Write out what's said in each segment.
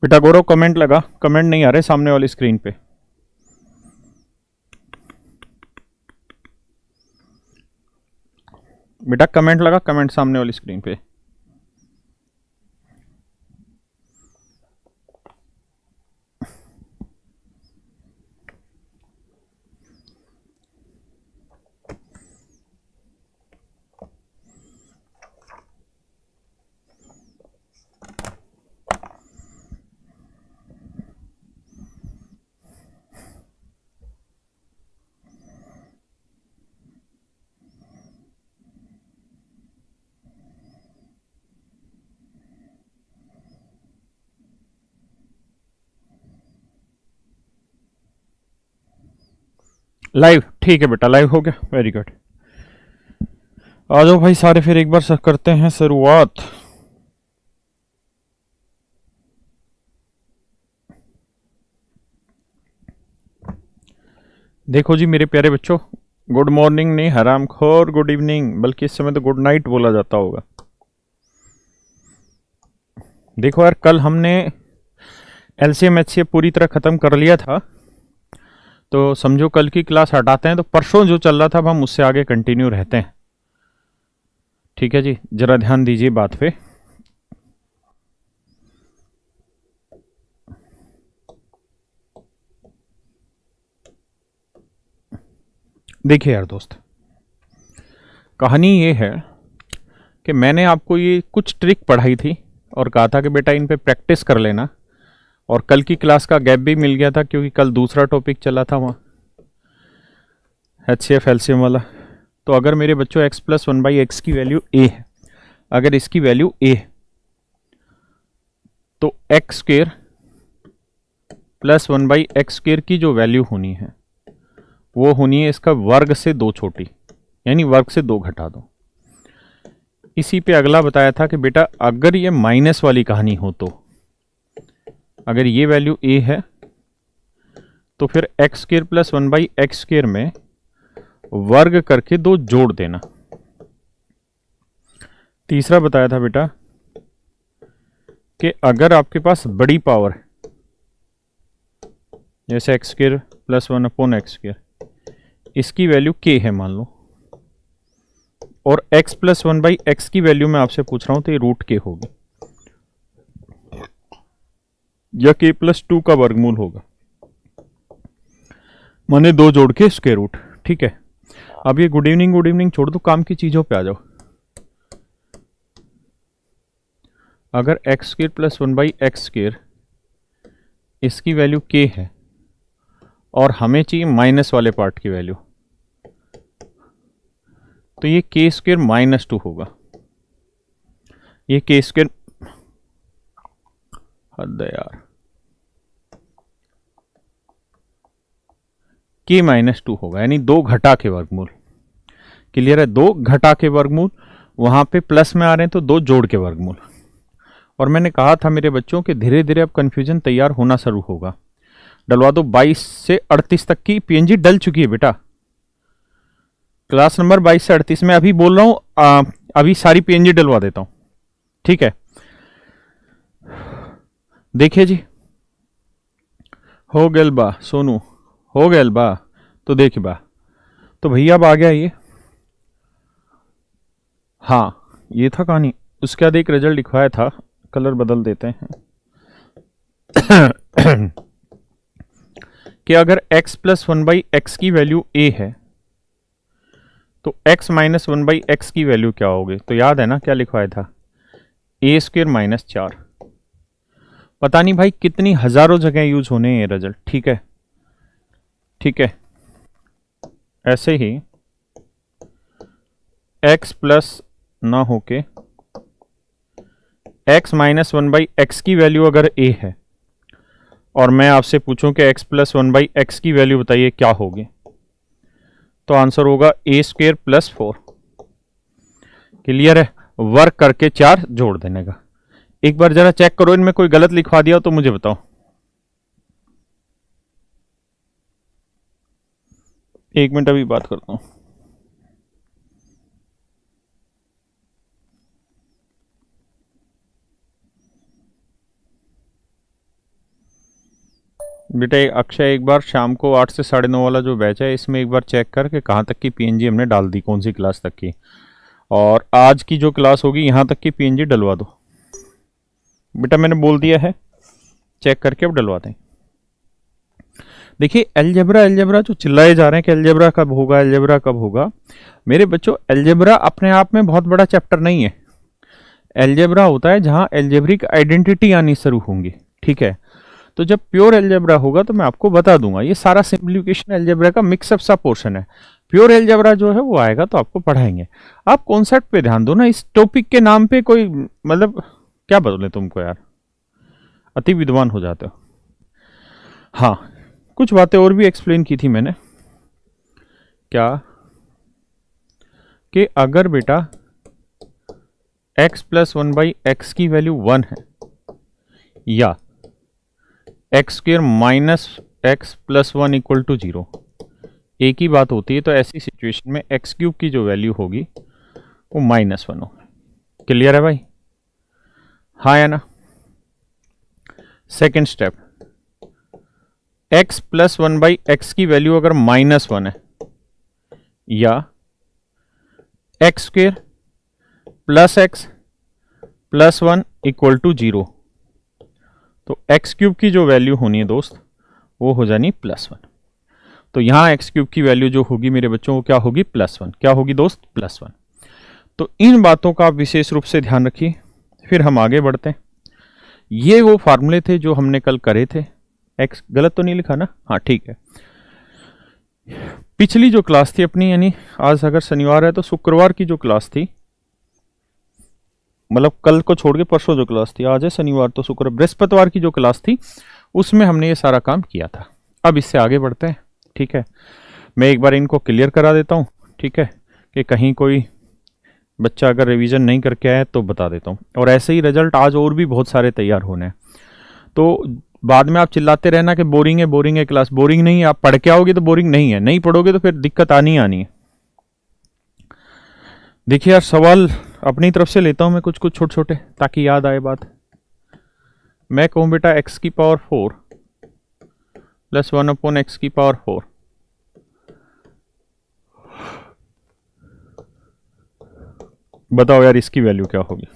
बेटा गौरव कमेंट लगा, कमेंट नहीं आ रहे सामने वाली स्क्रीन पे। बेटा कमेंट लगा, कमेंट सामने वाली स्क्रीन पे। लाइव ठीक है बेटा, लाइव हो गया, वेरी गुड। आ जाओ भाई सारे, फिर एक बार करते हैं शुरुआत। देखो जी मेरे प्यारे बच्चों, गुड मॉर्निंग नहीं हरामखोर, गुड इवनिंग, बल्कि इस समय तो गुड नाइट बोला जाता होगा। देखो यार, कल हमने एलसीएम एचसीएफ पूरी तरह ख़त्म कर लिया था, तो समझो कल की क्लास हटाते हैं, तो परसों जो चल रहा था अब हम उससे आगे कंटिन्यू रहते हैं। ठीक है जी, जरा ध्यान दीजिए बात पे। देखिए यार दोस्त, कहानी ये है कि मैंने आपको ये कुछ ट्रिक पढ़ाई थी और कहा था कि बेटा इन पे प्रैक्टिस कर लेना, और कल की क्लास का गैप भी मिल गया था क्योंकि कल दूसरा टॉपिक चला था वहाँ एचसीएफ एलसीएम वाला। तो अगर मेरे बच्चों x प्लस 1/x की वैल्यू a है, अगर इसकी वैल्यू a है तो x square plus 1/x square की जो वैल्यू होनी है वो होनी है इसका वर्ग से 2 छोटी, यानी वर्ग से 2 घटा दो। इसी पे अगला बताया था कि बेटा अगर ये माइनस वाली कहानी हो तो अगर ये वैल्यू a है तो फिर x square plus 1/x square में वर्ग करके 2 जोड़ देना। तीसरा बताया था बेटा कि अगर आपके पास बड़ी पावर है, जैसे x square plus 1/x square, इसकी वैल्यू k है मान लो, और x प्लस 1/x की वैल्यू मैं आपसे पूछ रहा हूं तो ये रूट k होगी या k प्लस 2 का वर्गमूल होगा, माने 2 जोड़ के स्क्वायर रूट। ठीक है, अब ये गुड इवनिंग छोड़ दो, काम की चीजों पे आ जाओ। अगर x square plus 1/x square इसकी वैल्यू k है और हमें चाहिए माइनस वाले पार्ट की वैल्यू, तो ये k स्क्वेयर माइनस 2 होगा। ये k स्क्वेयर, हद है यार, k माइनस 2 होगा, यानी 2 घटा के वर्गमूल। क्लियर है, 2 घटा के वर्गमूल, वहां पे प्लस में आ रहे हैं तो 2 जोड़ के वर्गमूल। और मैंने कहा था मेरे बच्चों के धीरे धीरे अब कंफ्यूजन तैयार होना शुरू होगा। डलवा दो 22 से 38 तक की पीएनजी डल चुकी है बेटा, क्लास नंबर 22 से 38 में अभी बोल रहा हूं, अभी सारी पीएनजी डलवा देता हूं। ठीक है, देखिए जी, हो गया बा सोनू, हो गया बा, तो देखिए बा, तो भैया अब आ गया ये। हाँ ये था कहानी, उसके बाद एक रिजल्ट लिखवाया था, कलर बदल देते हैं कि अगर x प्लस 1/x की वैल्यू a है तो x माइनस 1/x की वैल्यू क्या होगी। तो याद है ना क्या लिखवाया था, a स्क्वेयर माइनस 4। पता नहीं भाई कितनी हजारों जगह यूज होने हैं ये रिजल्ट। ठीक है, ठीक है, ऐसे ही x प्लस ना होके x माइनस 1/x की वैल्यू अगर a है और मैं आपसे पूछूं कि x प्लस 1/x की वैल्यू बताइए क्या होगी, तो आंसर होगा a स्क्वेयर प्लस 4। क्लियर है, वर्क करके 4 जोड़ देने का। एक बार जरा चेक करो, इनमें कोई गलत लिखवा दिया तो मुझे बताओ। एक मिनट अभी बात करता हूं। बेटा अक्षय एक बार शाम को 8 से 9:30 वाला जो बैच है इसमें एक बार चेक कर कि कहाँ तक की पीएनजी हमने डाल दी, कौन सी क्लास तक की, और आज की जो क्लास होगी यहाँ तक की पीएनजी डलवा दो। बेटा मैंने बोल दिया है, चेक करके अब डलवाते हैं। देखिए अलजेब्रा जो चिल्लाए जा रहे हैं कि अलजेब्रा कब होगा, अलजेब्रा कब होगा, मेरे बच्चों अलजेब्रा अपने आप में बहुत बड़ा चैप्टर नहीं है। अलजेब्रा होता है जहां अलजेब्रिक आइडेंटिटी आनी शुरू होंगी, ठीक है। तो जब प्योर अलजेब्रा होगा तो मैं आपको बता दूंगा। ये सारा सिंप्लीफिकेशन अलजेब्रा का मिक्सअप सा पोर्शन है। प्योर अलजेब्रा जो है वो आएगा तो आपको पढ़ाएंगे। आप कॉन्सेप्ट पे ध्यान दो ना, इस टॉपिक के नाम पे कोई मतलब क्या बोले तुमको यार, अति विद्वान हो जाते हो। हाँ, कुछ बातें और भी एक्सप्लेन की थी मैंने, क्या कि अगर बेटा x प्लस 1/x की वैल्यू 1 है या x square minus x plus 1 equal to 0 एक ही बात होती है, तो ऐसी सिचुएशन में एक्स क्यूब की जो वैल्यू होगी वो -1 होगी। क्लियर है भाई? हाँ या ना? Second step, x plus 1/x की वैल्यू अगर -1 है या x square plus x plus 1 equal to 0, तो एक्स क्यूब की जो वैल्यू होनी है दोस्त वो हो जानी +1। तो यहां एक्स क्यूब की वैल्यू जो होगी मेरे बच्चों वो क्या होगी? +1। क्या होगी दोस्त? +1। तो इन बातों का आप विशेष रूप से ध्यान रखिए। फिर हम आगे बढ़ते हैं। ये वो फार्मूले थे जो हमने कल करे थे। एक्स गलत तो नहीं लिखा ना? हाँ ठीक है। पिछली जो क्लास थी अपनी, यानी आज अगर शनिवार है तो शुक्रवार की जो क्लास थी, मतलब कल को छोड़ के परसों जो क्लास थी, आज है शनिवार तो शुक्र बृहस्पतिवार की जो क्लास थी उसमें हमने ये सारा काम किया था। अब इससे आगे बढ़ते हैं, ठीक है। मैं एक बार इनको क्लियर करा देता हूँ, ठीक है, कि कहीं कोई बच्चा अगर रिवीजन नहीं करके आया तो बता देता हूँ। और ऐसे ही रिजल्ट आज और भी बहुत सारे तैयार होने हैं, तो बाद में आप चिल्लाते रहना कि बोरिंग है क्लास। बोरिंग नहीं है, आप पढ़ के आओगे तो बोरिंग नहीं है, नहीं पढ़ोगे तो फिर दिक्कत आनी है। देखिए यार, सवाल अपनी तरफ से लेता हूं मैं कुछ छोटे छोटे, ताकि याद आए बात। मैं कहूं बेटा x की पावर 4 प्लस 1/x की पावर 4, बताओ यार इसकी वैल्यू क्या होगी?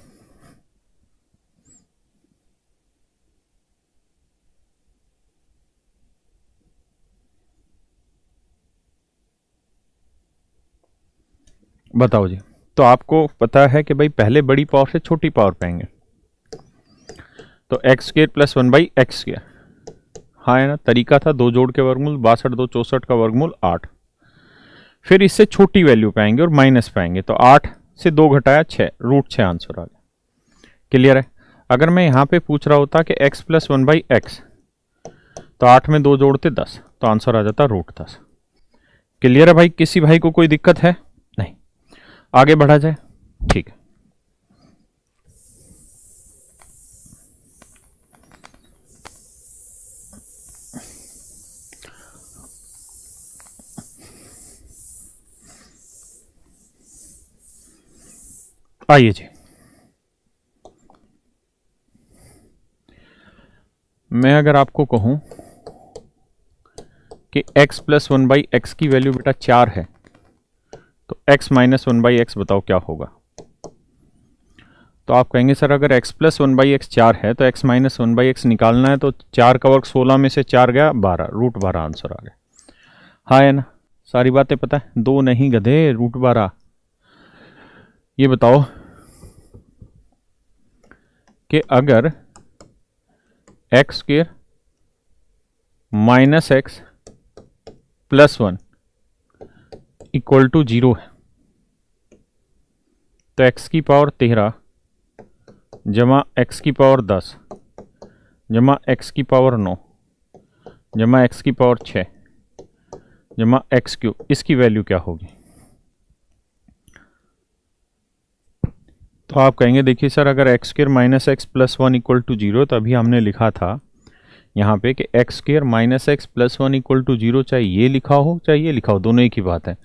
बताओ जी। तो आपको पता है कि भाई पहले बड़ी पावर से छोटी पावर पाएंगे, तो एक्स स्क्र प्लस 1/x²। हाँ है ना? तरीका था 2 जोड़ के वर्गमूल 62, 2 64 का वर्गमूल 8। फिर इससे छोटी वैल्यू पाएंगे और माइनस पाएंगे, तो 8 से 2 घटाया 6, √6 आंसर आ गया। क्लियर है? अगर मैं यहाँ पे पूछ रहा होता कि x प्लस 1/x, तो 8 में 2 जोड़ते 10, तो आंसर आ जाता √10। क्लियर है भाई? किसी भाई को कोई दिक्कत है? नहीं। आगे बढ़ा जाए, ठीक है। आइए जी, मैं अगर आपको कहूं कि x प्लस 1/x की वैल्यू बेटा 4 है, तो x माइनस 1/x बताओ क्या होगा? तो आप कहेंगे सर अगर x प्लस 1/x 4 है तो x माइनस 1/x निकालना है, तो 4 का वर्ग 16 में से 4 गया 12, √12 आंसर आ गया। हाँ है ना? सारी बातें पता है? 2 नहीं गधे, √12। ये बताओ कि अगर x square minus x plus 1 equal to 0 है, तो x की पावर 13 जमा x की पावर 10 जमा x की पावर 9 जमा x की पावर 6 जमा x³, इसकी वैल्यू क्या होगी? तो आप कहेंगे देखिए सर अगर x square minus x plus 1 equal to 0, तो अभी हमने लिखा था यहाँ पे कि x square minus x plus 1 equal to 0, चाहे ये लिखा हो चाहे ये लिखा हो, दोनों एक ही बात है।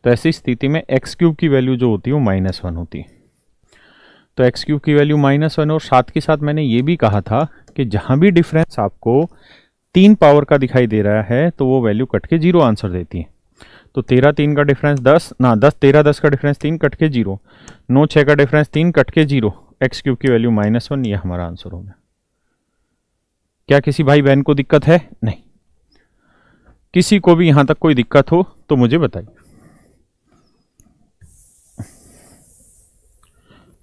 तो ऐसी स्थिति में x³ की वैल्यू जो होती है वो -1 होती है। तो x³ की वैल्यू -1, और साथ के साथ मैंने ये भी कहा था कि जहाँ भी डिफरेंस आपको 3 पावर का दिखाई दे रहा है तो वो वैल्यू कट के 0 आंसर देती है। तो 13 3 का डिफरेंस 10 ना 10 13 10 का डिफरेंस 3 कट के 0, 9 6 का डिफरेंस 3 कट के 0, एक्स क्यूब की वैल्यू -1, ये हमारा आंसर हो गया। क्या किसी भाई बहन को दिक्कत है? नहीं। किसी को भी यहां तक कोई दिक्कत हो तो मुझे बताइए।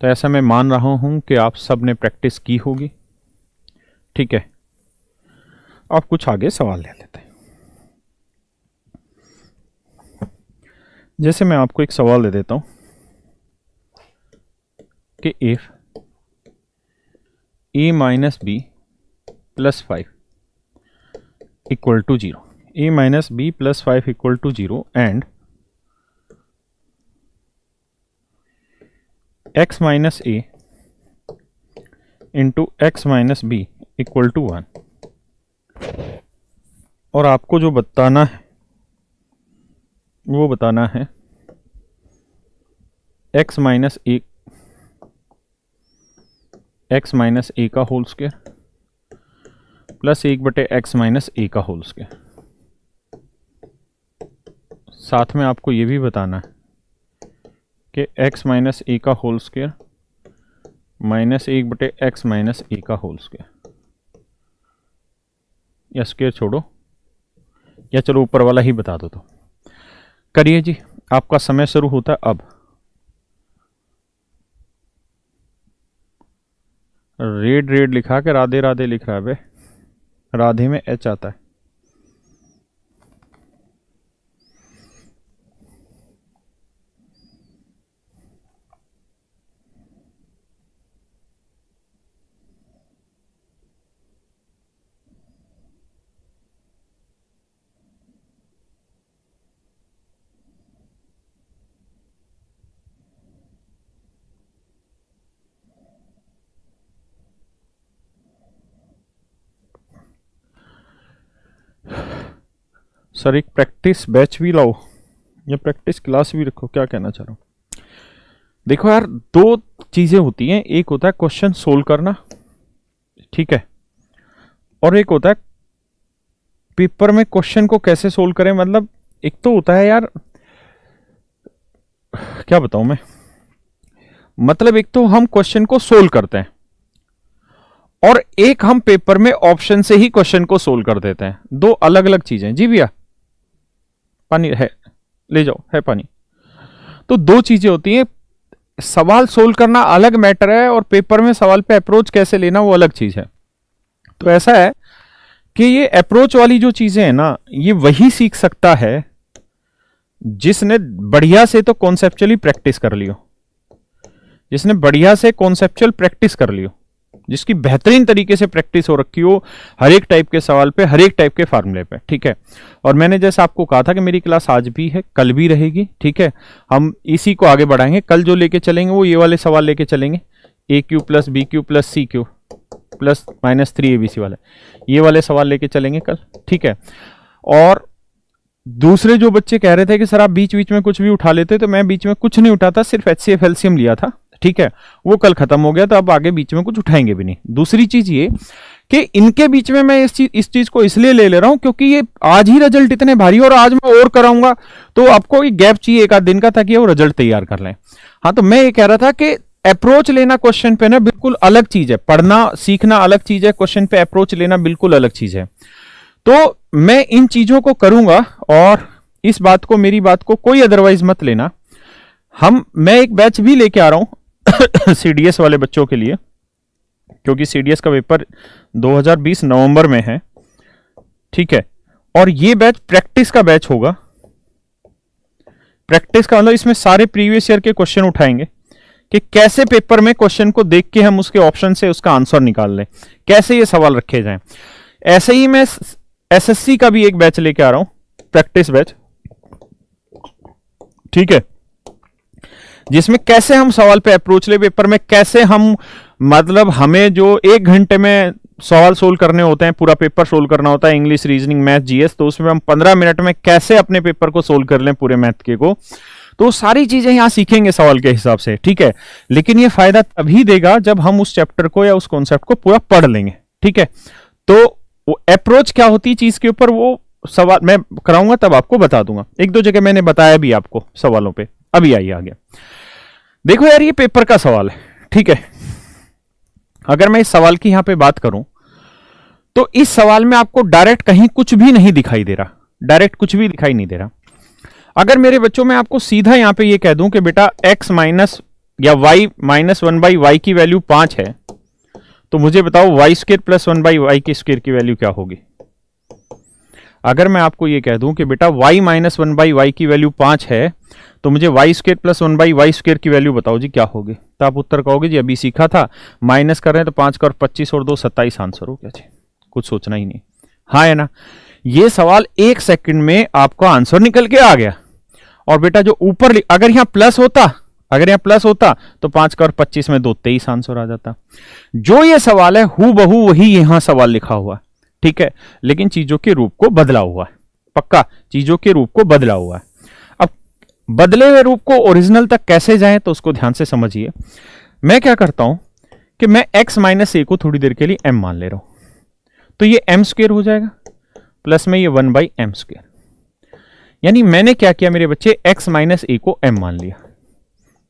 तो ऐसा मैं मान रहा हूं कि आप सब ने प्रैक्टिस की होगी। ठीक है, अब कुछ आगे सवाल ले लेते हैं। जैसे मैं आपको एक सवाल दे देता हूं कि if a minus b plus 5 equal to 0, a minus b plus 5 equal to 0 and x minus a into x minus b equal to 1, और आपको जो बताना है वो बताना है x माइनस ए का whole square plus 1/x minus a का होल स्क्वायर। साथ में आपको ये भी बताना है कि x माइनस ए का whole square minus 1/x minus a का होल स्क्वायर, या स्क्वायर छोड़ो, या चलो ऊपर वाला ही बता दो। तो करिए जी, आपका समय शुरू होता है अब। रेड रेड लिखा के राधे राधे लिख रहा है बे, राधे में एच आता है। सर एक प्रैक्टिस बैच भी लाओ या प्रैक्टिस क्लास भी रखो, क्या कहना चाह रहा हूं? देखो यार, दो चीजें होती हैं, एक होता है क्वेश्चन सोल्व करना, ठीक है, और एक होता है पेपर में क्वेश्चन को कैसे सोल्व करें। मतलब एक तो होता है यार, क्या बताऊं मैं, मतलब एक तो हम क्वेश्चन को सोल्व करते हैं और एक हम पेपर में ऑप्शन से ही क्वेश्चन को सोल्व कर देते हैं। दो अलग अलग चीजें। जी भैया, पानी है, ले जाओ, है पानी। तो दो चीजें होती हैं, सवाल सोल्व करना अलग मैटर है और पेपर में सवाल पे अप्रोच कैसे लेना वो अलग चीज है। तो ऐसा है कि ये अप्रोच वाली जो चीजें हैं ना, ये वही सीख सकता है जिसने बढ़िया से तो कॉन्सेप्चुअली प्रैक्टिस कर लियो, जिसने बढ़िया से कॉन्सेप्चुअल प्रैक्टिस कर लियो, जिसकी बेहतरीन तरीके से प्रैक्टिस हो रखी हो हर एक टाइप के सवाल पे, हर एक टाइप के फार्मूले पे। ठीक है, और मैंने जैसे आपको कहा था कि मेरी क्लास आज भी है, कल भी रहेगी। ठीक है, हम इसी को आगे बढ़ाएंगे। कल जो लेके चलेंगे वो ये वाले सवाल लेके चलेंगे, a³ plus b³ plus c³ plus -3abc वाले, ये वाले सवाल लेके चलेंगे कल। ठीक है, और दूसरे जो बच्चे कह रहे थे कि सर आप बीच बीच में कुछ भी उठा लेते, तो मैं बीच में कुछ नहीं उठाता, सिर्फ HCF एलसीएम लिया था। ठीक है, वो कल खत्म हो गया, तो अब आगे बीच में कुछ उठाएंगे भी नहीं। दूसरी चीज ये कि इनके बीच में मैं इस चीज को इसलिए ले रहा हूं क्योंकि ये आज ही रिजल्ट इतने भारी और आज मैं और कराऊंगा, तो आपको एक गैप चाहिए एक आध दिन का, ताकि वो रिजल्ट तैयार कर लें। हाँ, तो मैं ये कह रहा था कि अप्रोच लेना क्वेश्चन पे ना बिल्कुल अलग चीज है, पढ़ना सीखना अलग चीज है, क्वेश्चन पे अप्रोच लेना बिल्कुल अलग चीज है। तो मैं इन चीजों को करूंगा, और इस बात को, मेरी बात को कोई अदरवाइज मत लेना। मैं एक बैच भी लेके आ रहा हूं सीडीएस वाले बच्चों के लिए, क्योंकि सीडीएस का पेपर 2020 नवंबर में है। ठीक है, और ये बैच प्रैक्टिस का बैच होगा। प्रैक्टिस का मतलब इसमें सारे प्रीवियस ईयर के क्वेश्चन उठाएंगे कि कैसे पेपर में क्वेश्चन को देख के हम उसके ऑप्शन से उसका आंसर निकाल लें, कैसे ये सवाल रखे जाएं। ऐसे ही मैं एसएससी का भी एक बैच लेके आ रहा हूं, प्रैक्टिस बैच। ठीक है, जिसमें कैसे हम सवाल पे अप्रोच ले, पेपर में कैसे हम, मतलब हमें जो 1 घंटे में सवाल सोल्व करने होते हैं, पूरा पेपर सोल्व करना होता है, इंग्लिश, रीजनिंग, मैथ, जीएस, तो उसमें हम 15 मिनट में कैसे अपने पेपर को सोल्व कर लें, पूरे मैथ के को। तो सारी चीजें यहां सीखेंगे सवाल के हिसाब से। ठीक है, लेकिन ये फायदा तभी देगा जब हम उस चैप्टर को या उस कॉन्सेप्ट को पूरा पढ़ लेंगे। ठीक है, तो वो अप्रोच क्या होती है चीज के ऊपर, वो सवाल मैं कराऊंगा तब आपको बता दूंगा। एक दो जगह मैंने बताया भी आपको सवालों पे। अभी आइए आगे। देखो यार, ये पेपर का सवाल है, ठीक है। अगर मैं इस सवाल की यहां पे बात करूं तो इस सवाल में आपको डायरेक्ट कहीं कुछ भी नहीं दिखाई दे रहा, डायरेक्ट कुछ भी दिखाई नहीं दे रहा। अगर मेरे बच्चों में आपको सीधा यहां पे ये कह दूं कि बेटा x माइनस या y माइनस 1/y की वैल्यू 5 है, तो मुझे बताओ y स्क्र प्लस 1/y की स्क्र की वैल्यू क्या होगी। अगर मैं आपको ये कह दूं कि बेटा y माइनस 1/y की वैल्यू 5 है, तो मुझे y square plus 1/y square की वैल्यू बताओ जी क्या होगी। तो आप उत्तर कहोगे जी अभी सीखा था, माइनस कर रहे हैं तो 5 का और 25 और 2 27 आंसर हो गया जी, कुछ सोचना ही नहीं। हाँ है ना, ये सवाल 1 सेकंड में आपका आंसर निकल के आ गया। और बेटा जो ऊपर अगर यहां प्लस होता, अगर यहां प्लस होता तो 5 का और 25 में 2 23 आंसर आ जाता। जो ये सवाल है हु बहू वही यहां सवाल लिखा हुआ है, ठीक है, लेकिन चीजों के रूप को बदला हुआ है। पक्का चीजों के रूप को बदला हुआ है। अब बदले हुए रूप को ओरिजिनल तक कैसे जाए तो उसको ध्यान से समझिए। मैं क्या करता हूं कि मैं x माइनस ए को थोड़ी देर के लिए m मान ले रहा हूं, तो ये m स्क्र हो जाएगा प्लस में ये 1/m स्क्र। यानी मैंने क्या किया मेरे बच्चे, x माइनस ए को m मान लिया।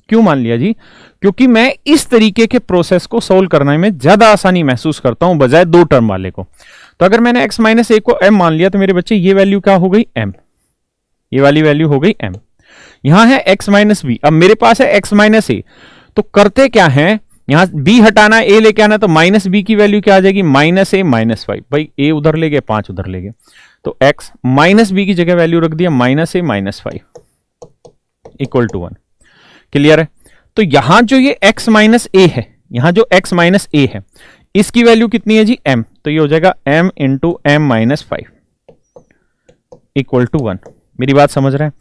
क्यों मान लिया जी? क्योंकि मैं इस तरीके के प्रोसेस को सोल्व करने में ज्यादा आसानी महसूस करता हूं बजाय दो टर्म वाले को। तो अगर मैंने x माइनस ए को m मान लिया तो मेरे बच्चे ये वैल्यू क्या हो गई, m, ये वाली वैल्यू हो गई m। यहां है x माइनस बी, अब मेरे पास है x माइनस ए, तो करते क्या है, यहां b हटाना a लेके आना, तो माइनस बी की वैल्यू क्या आ जाएगी, माइनस ए माइनस 5। भाई a उधर ले गए 5 उधर ले गए, तो x माइनस बी की जगह वैल्यू रख दिया minus a minus 5 equal to 1। Clear है? तो यहां जो ये x माइनस ए है, यहां जो x माइनस ए है इसकी वैल्यू कितनी है जी, m, तो ये हो जाएगा m into m minus 5 equal to 1। मेरी बात समझ रहे हैं?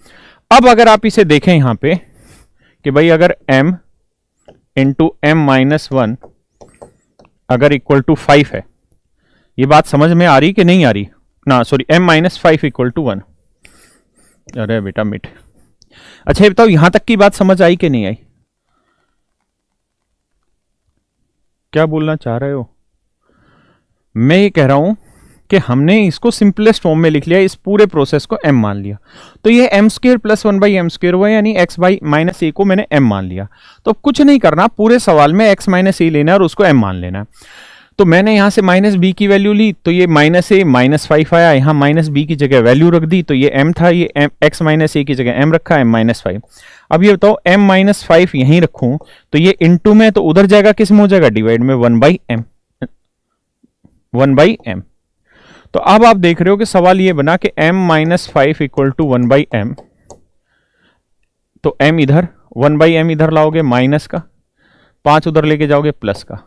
अब अगर आप इसे देखें यहां पे कि भाई अगर m इंटू एम माइनस 1 अगर इक्वल टू 5 है, ये बात समझ में आ रही कि नहीं आ रही ना, sorry m minus 5 equal to 1। अरे बेटा मिट, अच्छा ये बताओ यहां तक की बात समझ आई कि नहीं आई, क्या बोलना चाह रहे हो? मैं ये कह रहा हूं कि हमने इसको सिंपलेस्ट फॉर्म में लिख लिया, इस पूरे प्रोसेस को m मान लिया, तो ये m square plus 1/m square हुआ, यानी x बाई माइनस ए को मैंने m मान लिया। तो कुछ नहीं करना, पूरे सवाल में x माइनस ए लेना है और उसको m मान लेना है। तो मैंने यहां से माइनस बी की वैल्यू ली, तो ये माइनस ए माइनस 5 आया, यहां माइनस बी की जगह वैल्यू रख दी, तो ये m था, ये x माइनस ए की जगह m रखा, m माइनस 5। अब ये बताओ m माइनस 5 यहीं रखूं तो ये इंटू में, तो उधर जाएगा किस में हो जाएगा, डिवाइड में 1/m, 1/m। तो अब आप देख रहे हो कि सवाल ये बना कि m minus 5 equal to 1/m, तो m इधर 1/m इधर लाओगे माइनस का, 5 उधर लेके जाओगे प्लस का।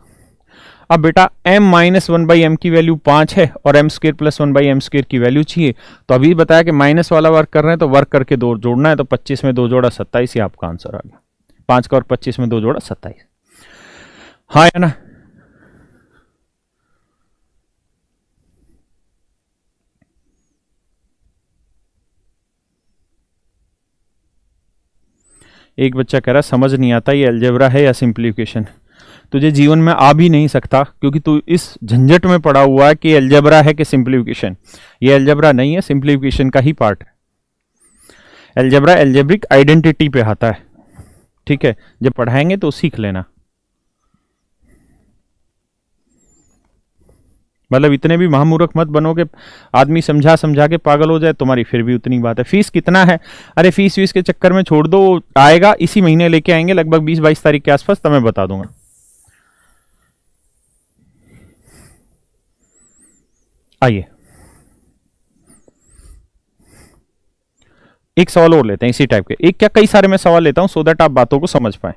अब बेटा m माइनस 1/m की वैल्यू 5 है और m square plus 1/m square की वैल्यू चाहिए, तो अभी बताया कि माइनस वाला वर्क कर रहे हैं तो वर्क करके दो जोड़ना है, तो 25 में 2 जोड़ा 27, ही आपका आंसर आ गया। 5 का और 25 में 2 जोड़ा 27। हाँ है ना? एक बच्चा कह रहा समझ नहीं आता ये अलजेब्रा है या सिंप्लीफिकेशन। तुझे जीवन में आ भी नहीं सकता क्योंकि तू इस झंझट में पड़ा हुआ है कि अलजेब्रा है कि सिंप्लीफिकेशन। ये अलजेब्रा नहीं है, सिंप्लीफिकेशन का ही पार्ट है। अलजेब्रा एल्जेब्रिक आइडेंटिटी पे आता है, ठीक है, जब पढ़ाएंगे तो सीख लेना। मतलब इतने भी महामूर्ख मत बनो कि आदमी समझा समझा के पागल हो जाए, तुम्हारी फिर भी उतनी बात है। फीस कितना है? अरे फीस वीस के चक्कर में छोड़ दो, आएगा इसी महीने लेके आएंगे लगभग 20-22 तारीख के आसपास, तब मैं बता दूंगा। आइए एक सवाल और लेते हैं इसी टाइप के, एक क्या कई सारे मैं सवाल लेता हूं सो दैट आप बातों को समझ पाए।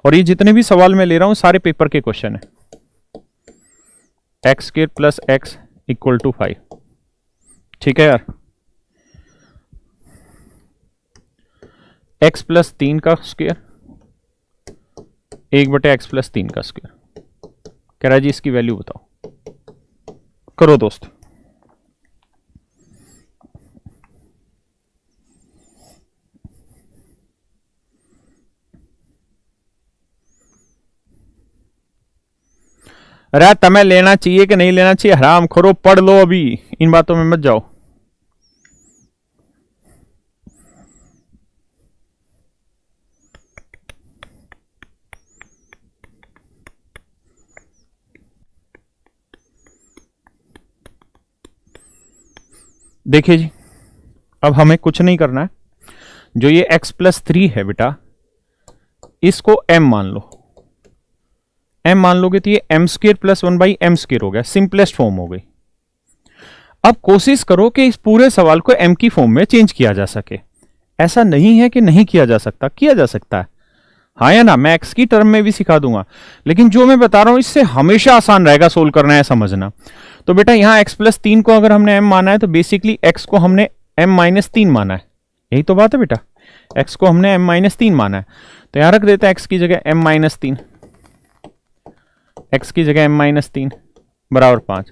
और ये जितने भी सवाल मैं ले रहा हूं सारे पेपर के क्वेश्चन है। X square plus x equal to 5, ठीक है यार। एक्स प्लस 3 का स्क्वायर 1/x प्लस 3 का स्क्वायर, कह रहा है जी इसकी वैल्यू बताओ। करो दोस्त। अरे तुम्हें लेना चाहिए कि नहीं लेना चाहिए, हराम खोरो, पढ़ लो, अभी इन बातों में मत जाओ। देखिए जी, अब हमें कुछ नहीं करना है। जो ये x+3 है बेटा, इसको m मान लो। m मान लोगे तो ये m² + 1/m² हो गया, सिंपलेस्ट फॉर्म हो गई। अब कोशिश करो कि इस पूरे सवाल को m की फॉर्म में चेंज किया जा सके। ऐसा नहीं है कि नहीं किया जा सकता, किया जा सकता है, हाँ या ना। मैं x की टर्म में भी सिखा दूंगा, लेकिन जो मैं बता रहा हूं इससे हमेशा आसान रहेगा सोल्व करना है, समझना। तो बेटा यहां x+3 को अगर हमने m माना है तो बेसिकली x को हमने m-3 माना है, यही तो बात है बेटा। x को हमने m-3 माना है, तो यहां रख देते हैं x की जगह m-3, x की जगह m-3 बराबर 5।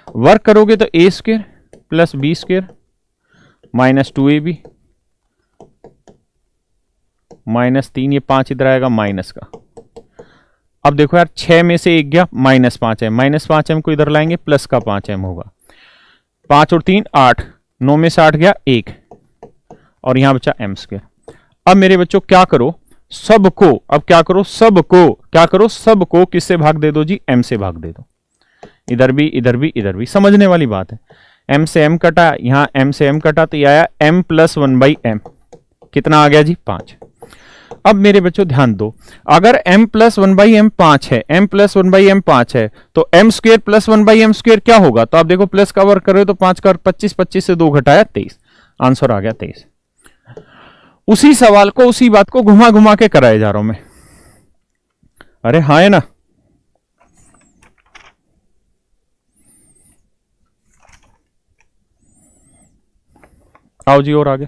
वर्क करोगे तो a² + b² - 2ab -3, ये 5 इधर आएगा माइनस का। अब देखो यार, 6 में से 1 गया, -5 है, -5m को इधर लाएंगे, प्लस का 5m होगा। 5 और 3 8, 9 में से 8 गया 1, और यहां बचा m²। अब मेरे बच्चों क्या करो, सबको, अब क्या करो, सबको क्या करो, सबको किससे भाग दे दो जी, m से भाग दे दो। इधर भी इधर भी इधर भी, समझने वाली बात है। m से m कटा, यहां m से m कटा, तो ये आया m + 1/m। कितना आ गया जी, 5। अब मेरे बच्चों ध्यान दो, अगर m + 1/m 5 है, m + 1/m 5 है, तो m² + 1/m² क्या होगा। तो आप देखो प्लस का वर्क करो तो 5 का 25, 25 से 2 घटाया 23, आंसर आ गया 23। उसी सवाल को, उसी बात को घुमा घुमा के कराए जा रहा हूं मैं। अरे हाँ है ना। आओ जी और आगे।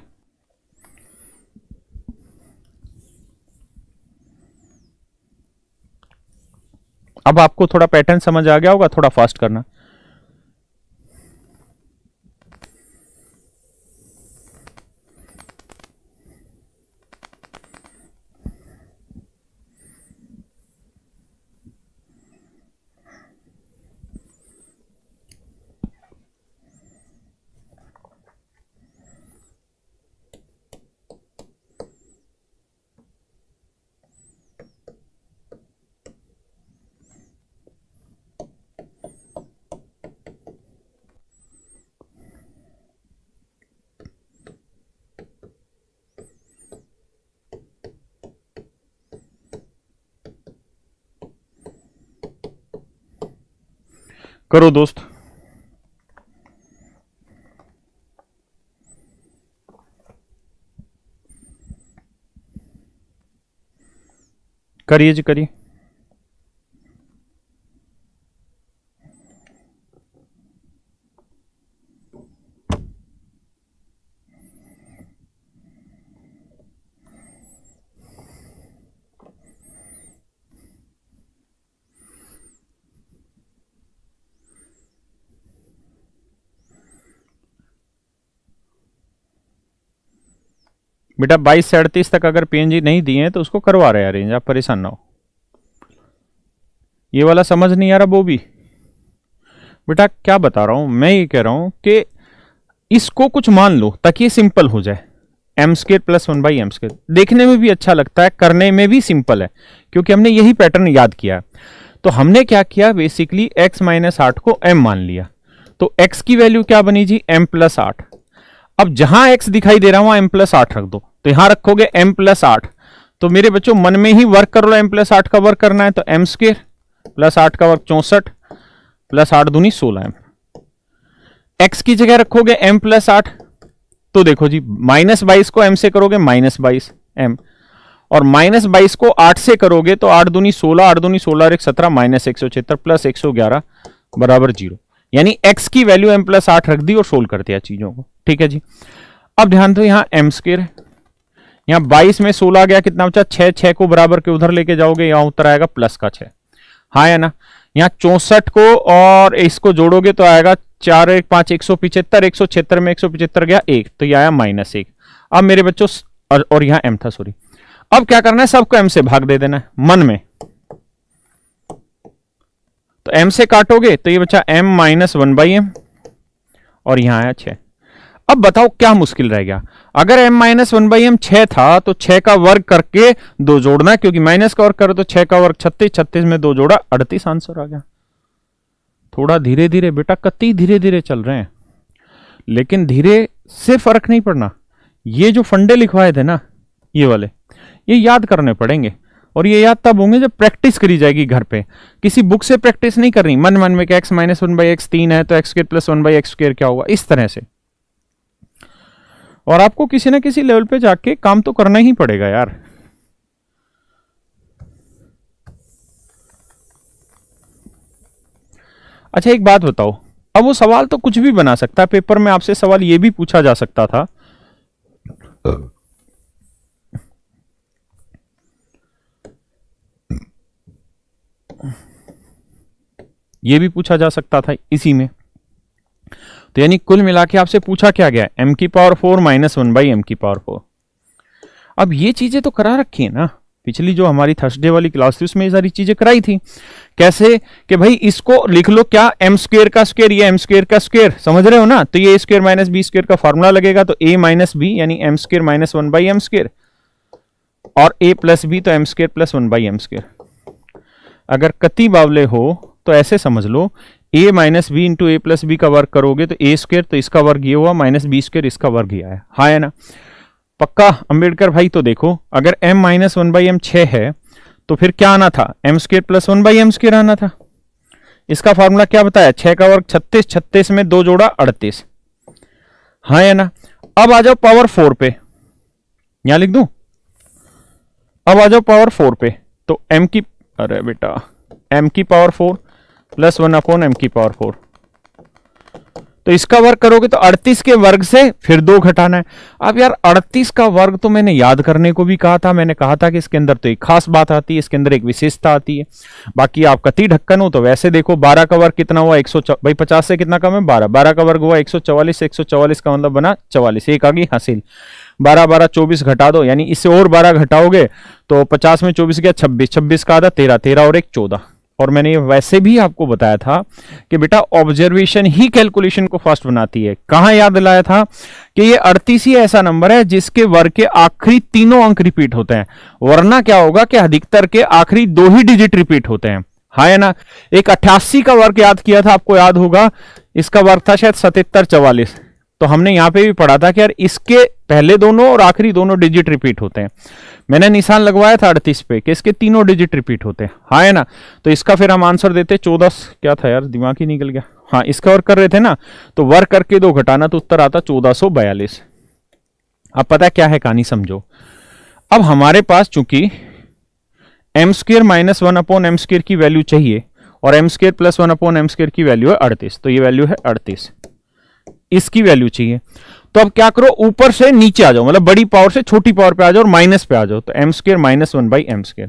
अब आपको थोड़ा पैटर्न समझ आ गया होगा, थोड़ा फास्ट करना। करो दोस्त, करिए जी करिए। बेटा 22 से 38 तक अगर पीएनजी नहीं दिए हैं तो उसको करवा रहे हैं अरेंज, आप परेशान ना हो। ये वाला समझ नहीं आ रहा वो भी। बेटा क्या बता रहा हूं मैं, ये कह रहा हूं कि इसको कुछ मान लो ताकि ये सिंपल हो जाए। m² + 1/m², देखने में भी अच्छा लगता है, करने में भी सिंपल है, क्योंकि हमने यही पैटर्न याद किया है। तो हमने क्या किया, बेसिकली x - 8 को m मान लिया, तो x की वैल्यू क्या बनी जी, m + 8। अब जहां x दिखाई दे रहा हूं m + 8 रख दो, तो यहां रखोगे m + 8। तो मेरे बच्चों मन में ही वर्क कर लो, m + 8 का वर्क करना है तो m² + 8 का वर्क 64 + 8 दूनी 16m। x की जगह रखोगे m + 8, तो देखो जी -22 को m से करोगे -22m, और -22 को 8 से करोगे तो 8 दूनी 16, 8 दूनी 16 और 1 17, -176 + 111 बराबर 0। यानी x की वैल्यू m + 8 रख दी और सोल्व कर दिया चीजों को। ठीक है जी। अब ध्यान दो, यहां m², यहां 22 में 16 गया, कितना बचा 6, 6 को बराबर के उधर लेके जाओगे, यहां उत्तर आएगा प्लस का 6, हाँ या ना। यहां 64 को और इसको जोड़ोगे तो आएगा 4 1 5 175, 176 में 175 गया 1, तो ये आया -1। अब मेरे बच्चों, और यहां m था, सॉरी। अब क्या करना है, सबको m से भाग दे देना है मन में। तो m से काटोगे तो ये बचा m माइनस 1/m और यहां आया 6। अब बताओ क्या मुश्किल रह गया? अगर m माइनस 1/m 6 था तो 6 का वर्ग करके 2 जोड़ना, क्योंकि माइनस का वर्ग करो तो 6 का वर्ग 36, 36 में 2 जोड़ा 38 आंसर आ गया। थोड़ा धीरे धीरे बेटा, कति धीरे धीरे चल रहे हैं, लेकिन धीरे से फर्क नहीं पड़ना। ये जो फंडे लिखवाए थे ना, ये वाले, ये याद करने पड़ेंगे, और ये याद तब होंगे जब प्रैक्टिस करी जाएगी घर पे। किसी बुक से प्रैक्टिस नहीं करनी मन मन में कि x माइनस 1/x 3 है तो x square plus 1/x square क्या होगा, इस तरह से। और आपको किसी ना किसी लेवल पे जाके काम तो करना ही पड़ेगा यार। अच्छा एक बात बताओ, अब वो सवाल तो कुछ भी बना सकता है, पेपर में आपसे सवाल ये भी पूछा जा सकता था ये भी पूछा जा सकता था इसी में। तो यानी कुल मिला के आपसे पूछा क्या गया, m की पावर 4 माइनस 1/m की पावर 4। अब ये चीजें तो करा रखी है ना, पिछली जो हमारी थर्सडे वाली क्लास थी उसमें ये सारी चीजें कराई थी। कैसे कि भाई इसको लिख लो क्या, m स्क्वायर का स्क्वायर, ये m स्क्वायर का स्क्वायर, समझ रहे हो ना। तो ये a square minus b square का फॉर्मूला लगेगा, तो a माइनस b यानी m square minus 1/m square, और a प्लस b तो m square plus 1/m square. अगर कति बावले हो तो ऐसे समझ लो, a minus b into a plus b का वर्ग करोगे तो a स्क्वायर, तो इसका वर्ग ये हुआ, माइनस बी स्क्वायर इसका वर्ग ये आया। हाँ है ना, पक्का अंबेडकर भाई। तो देखो अगर m माइनस 1/m 6 है तो फिर क्या आना था, m square plus 1/m square आना था। इसका फॉर्मूला क्या बताया, 6 का वर्ग 36, 36 में 2 जोड़ा 38। हाँ है ना। अब आ जाओ पावर 4 पे, यहां लिख दूं। अब आ जाओ पावर 4 पे, तो m की, अरे बेटा m की पावर 4 प्लस 1/m की पावर 4, तो इसका वर्ग करोगे तो 38 के वर्ग से फिर 2 घटाना है। अब यार 38 का वर्ग तो मैंने याद करने को भी कहा था, मैंने कहा था कि इसके अंदर तो एक खास बात आती है, इसके अंदर एक विशेषता आती है। बाकी आप कति ढक्कन हो तो वैसे देखो, 12 का वर्ग कितना हुआ, 100, भाई 50 से कितना कम है 12, 12 का वर्ग हुआ 144, 144 का मतलब बना 44, एक आ गई हासिल। 12 12 24 घटा दो, यानी इससे और 12 घटाओगे तो 50 में 24 गया 26, 26 का आधा 13, 13 और 1 14। और मैंने वैसे भी आपको बताया था कि बेटा ऑब्जर्वेशन ही कैलकुलेशन को फास्ट बनाती है। कहां याद दिलाया था कि ये 38 ही ऐसा नंबर है जिसके वर्ग के आखिरी तीनों अंक रिपीट होते हैं, वरना क्या होगा कि अधिकतर के आखिरी 2 ही डिजिट रिपीट होते हैं। हाँ है ना। एक 88 का वर्ग याद किया था, आपको याद होगा, इसका वर्ग था शायद 77 44। तो हमने यहां पे भी पढ़ा था कि यार इसके पहले दोनों और आखिरी दोनों डिजिट रिपीट होते हैं। मैंने निशान लगवाया था 38 पे कि इसके तीनों डिजिट रिपीट होते हैं। हाँ है ना। तो इसका फिर हम आंसर देते 14, क्या था यार दिमाग ही निकल गया। हाँ, इसका वर्ग कर रहे थे ना, तो वर्ग करके 2 घटाना तो उत्तर आता 1442। अब पता है क्या है कहानी, समझो। अब हमारे पास चूंकि m square minus 1/m square की वैल्यू चाहिए और m square plus 1/m square की वैल्यू है 38, तो ये वैल्यू है 38, इसकी वैल्यू चाहिए। तो अब क्या करो, ऊपर से नीचे आ जाओ, मतलब बड़ी पावर से छोटी पावर पे आ जाओ और माइनस पे आ जाओ, तो m square minus 1/m square.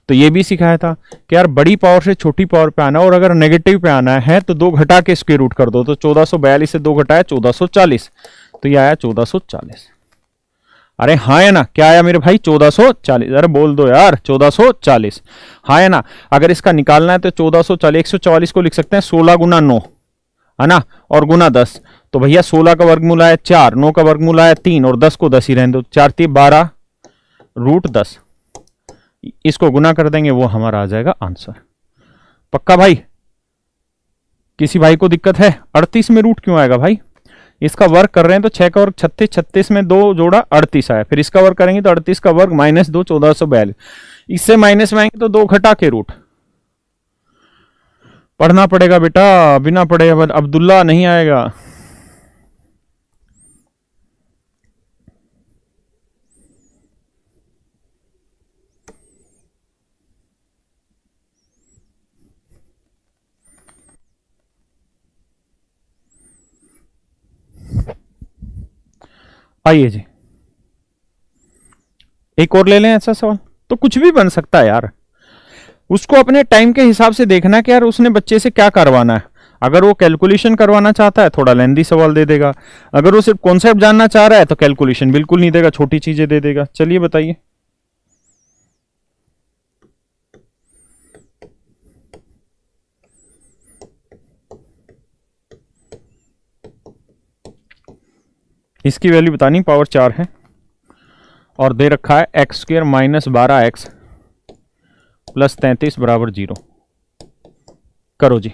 तो ये भी सिखाया था कि यार बड़ी पावर से छोटी पावर पे आना, और अगर नेगेटिव पे आना है तो 2 घटा के स्क्वायर रूट कर दो। तो 1442 से 2 घटाया 1440, तो ये आया 1440। अरे हाँ है ना, क्या आया मेरे भाई 1440, अरे बोल दो यार 1440। हाँ है ना। अगर इसका निकालना है तो 1440, 144 को लिख सकते हैं 16 गुना 9, है ना, और गुना 10। तो भैया 16 का वर्गमूल आया 4, 9 का वर्गमूल आया 3, और 10 को 10 ही रहने दो, 4 3 12 रूट 10। इसको गुना कर देंगे, वो हमारा आ जाएगा आंसर। पक्का भाई? किसी भाई को दिक्कत है? 38 में रूट क्यों आएगा भाई? इसका वर्ग कर रहे हैं तो 6 का वर्ग 36, 36 में 2 जोड़ा 38 आया, फिर इसका वर्ग करेंगे तो 38 का वर्ग माइनस 2 1442, इससे माइनस में आएंगे तो 2 घटा के रूट। पढ़ना पड़ेगा बेटा, बिना पढ़े अब्दुल्ला नहीं आएगा। आइए जी, एक और ले लें ऐसा सवाल। तो कुछ भी बन सकता है यार, उसको अपने टाइम के हिसाब से देखना कि यार उसने बच्चे से क्या करवाना है। अगर वो कैलकुलेशन करवाना चाहता है थोड़ा लेंदी सवाल दे देगा, अगर वो सिर्फ कॉन्सेप्ट जानना चाह रहा है तो कैलकुलेशन बिल्कुल नहीं देगा, छोटी चीजें दे देगा। चलिए बताइए। इसकी वैल्यू बतानी, पावर 4 है और दे रखा है x square minus 12x plus 33 बराबर 0। करो जी।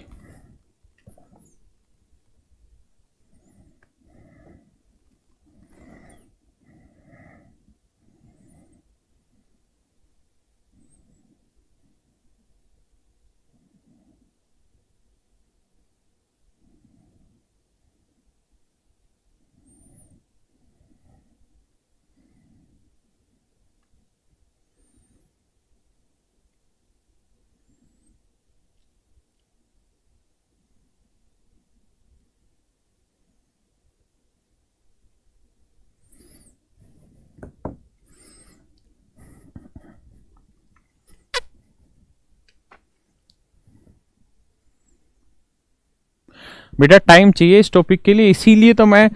बेटा टाइम चाहिए इस टॉपिक के लिए, इसीलिए तो मैं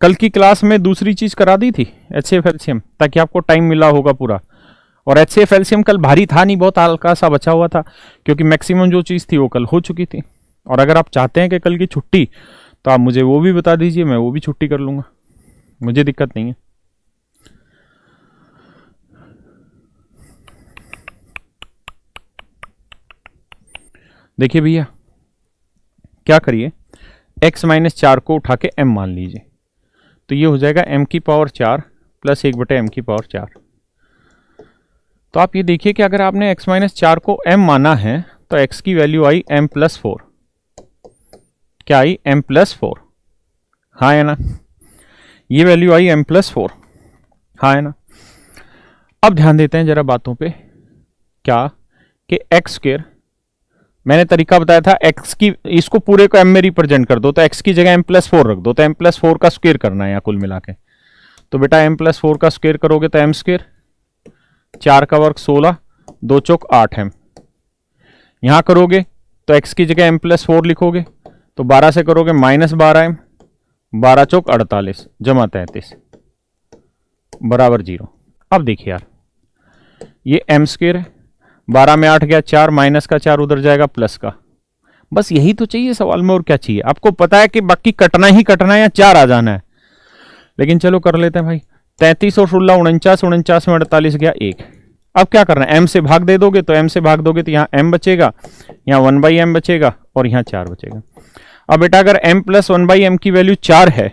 कल की क्लास में दूसरी चीज करा दी थी, HCF एलसीएम, ताकि आपको टाइम मिला होगा पूरा। और HCF एलसीएम कल भारी था नहीं, बहुत हल्का सा बचा हुआ था, क्योंकि मैक्सिमम जो चीज़ थी वो कल हो चुकी थी। और अगर आप चाहते हैं कि कल की छुट्टी, तो आप मुझे वो भी बता दीजिए, मैं वो भी छुट्टी कर लूँगा, मुझे दिक्कत नहीं है। देखिए भैया, क्या करिए, x माइनस 4 को उठा के m मान लीजिए, तो ये हो जाएगा m की पावर 4 प्लस 1/m की पावर 4। तो आप ये देखिए कि अगर आपने x माइनस 4 को m माना है तो x की वैल्यू आई m प्लस 4। क्या आई? m plus 4। हाँ है ना, ये वैल्यू आई m प्लस 4। हाँ है ना। अब ध्यान देते हैं जरा बातों पे, क्या कि x स्क्वायर, मैंने तरीका बताया था, x की, इसको पूरे को m में रिप्रेजेंट कर दो, तो x की जगह m प्लस 4 रख दो, तो m प्लस 4 का स्क्वायर करना है यहाँ कुल मिला के। तो बेटा m प्लस 4 का स्क्वायर करोगे तो m स्क्वायर, 4 का वर्ग 16, 2 चौक 8m। यहाँ करोगे तो x की जगह m प्लस 4 लिखोगे, तो 12 से करोगे माइनस 12m, 12 चौक 48 जमा 33 बराबर 0। अब देखिए यार, ये m स्क्वायर है, 12 में 8 गया 4, माइनस का 4 उधर जाएगा प्लस का। बस यही तो चाहिए सवाल में, और क्या चाहिए आपको? पता है कि बाकी कटना ही कटना है या 4 आ जाना है, लेकिन चलो कर लेते हैं भाई। 33 और 16 49, 49 में 48 गया 1। अब क्या करना है, m से भाग दे दोगे, तो m से भाग दोगे तो यहाँ m बचेगा, यहाँ 1/m बचेगा और यहाँ 4 बचेगा। अब बेटा अगर m प्लस 1/m की वैल्यू 4 है,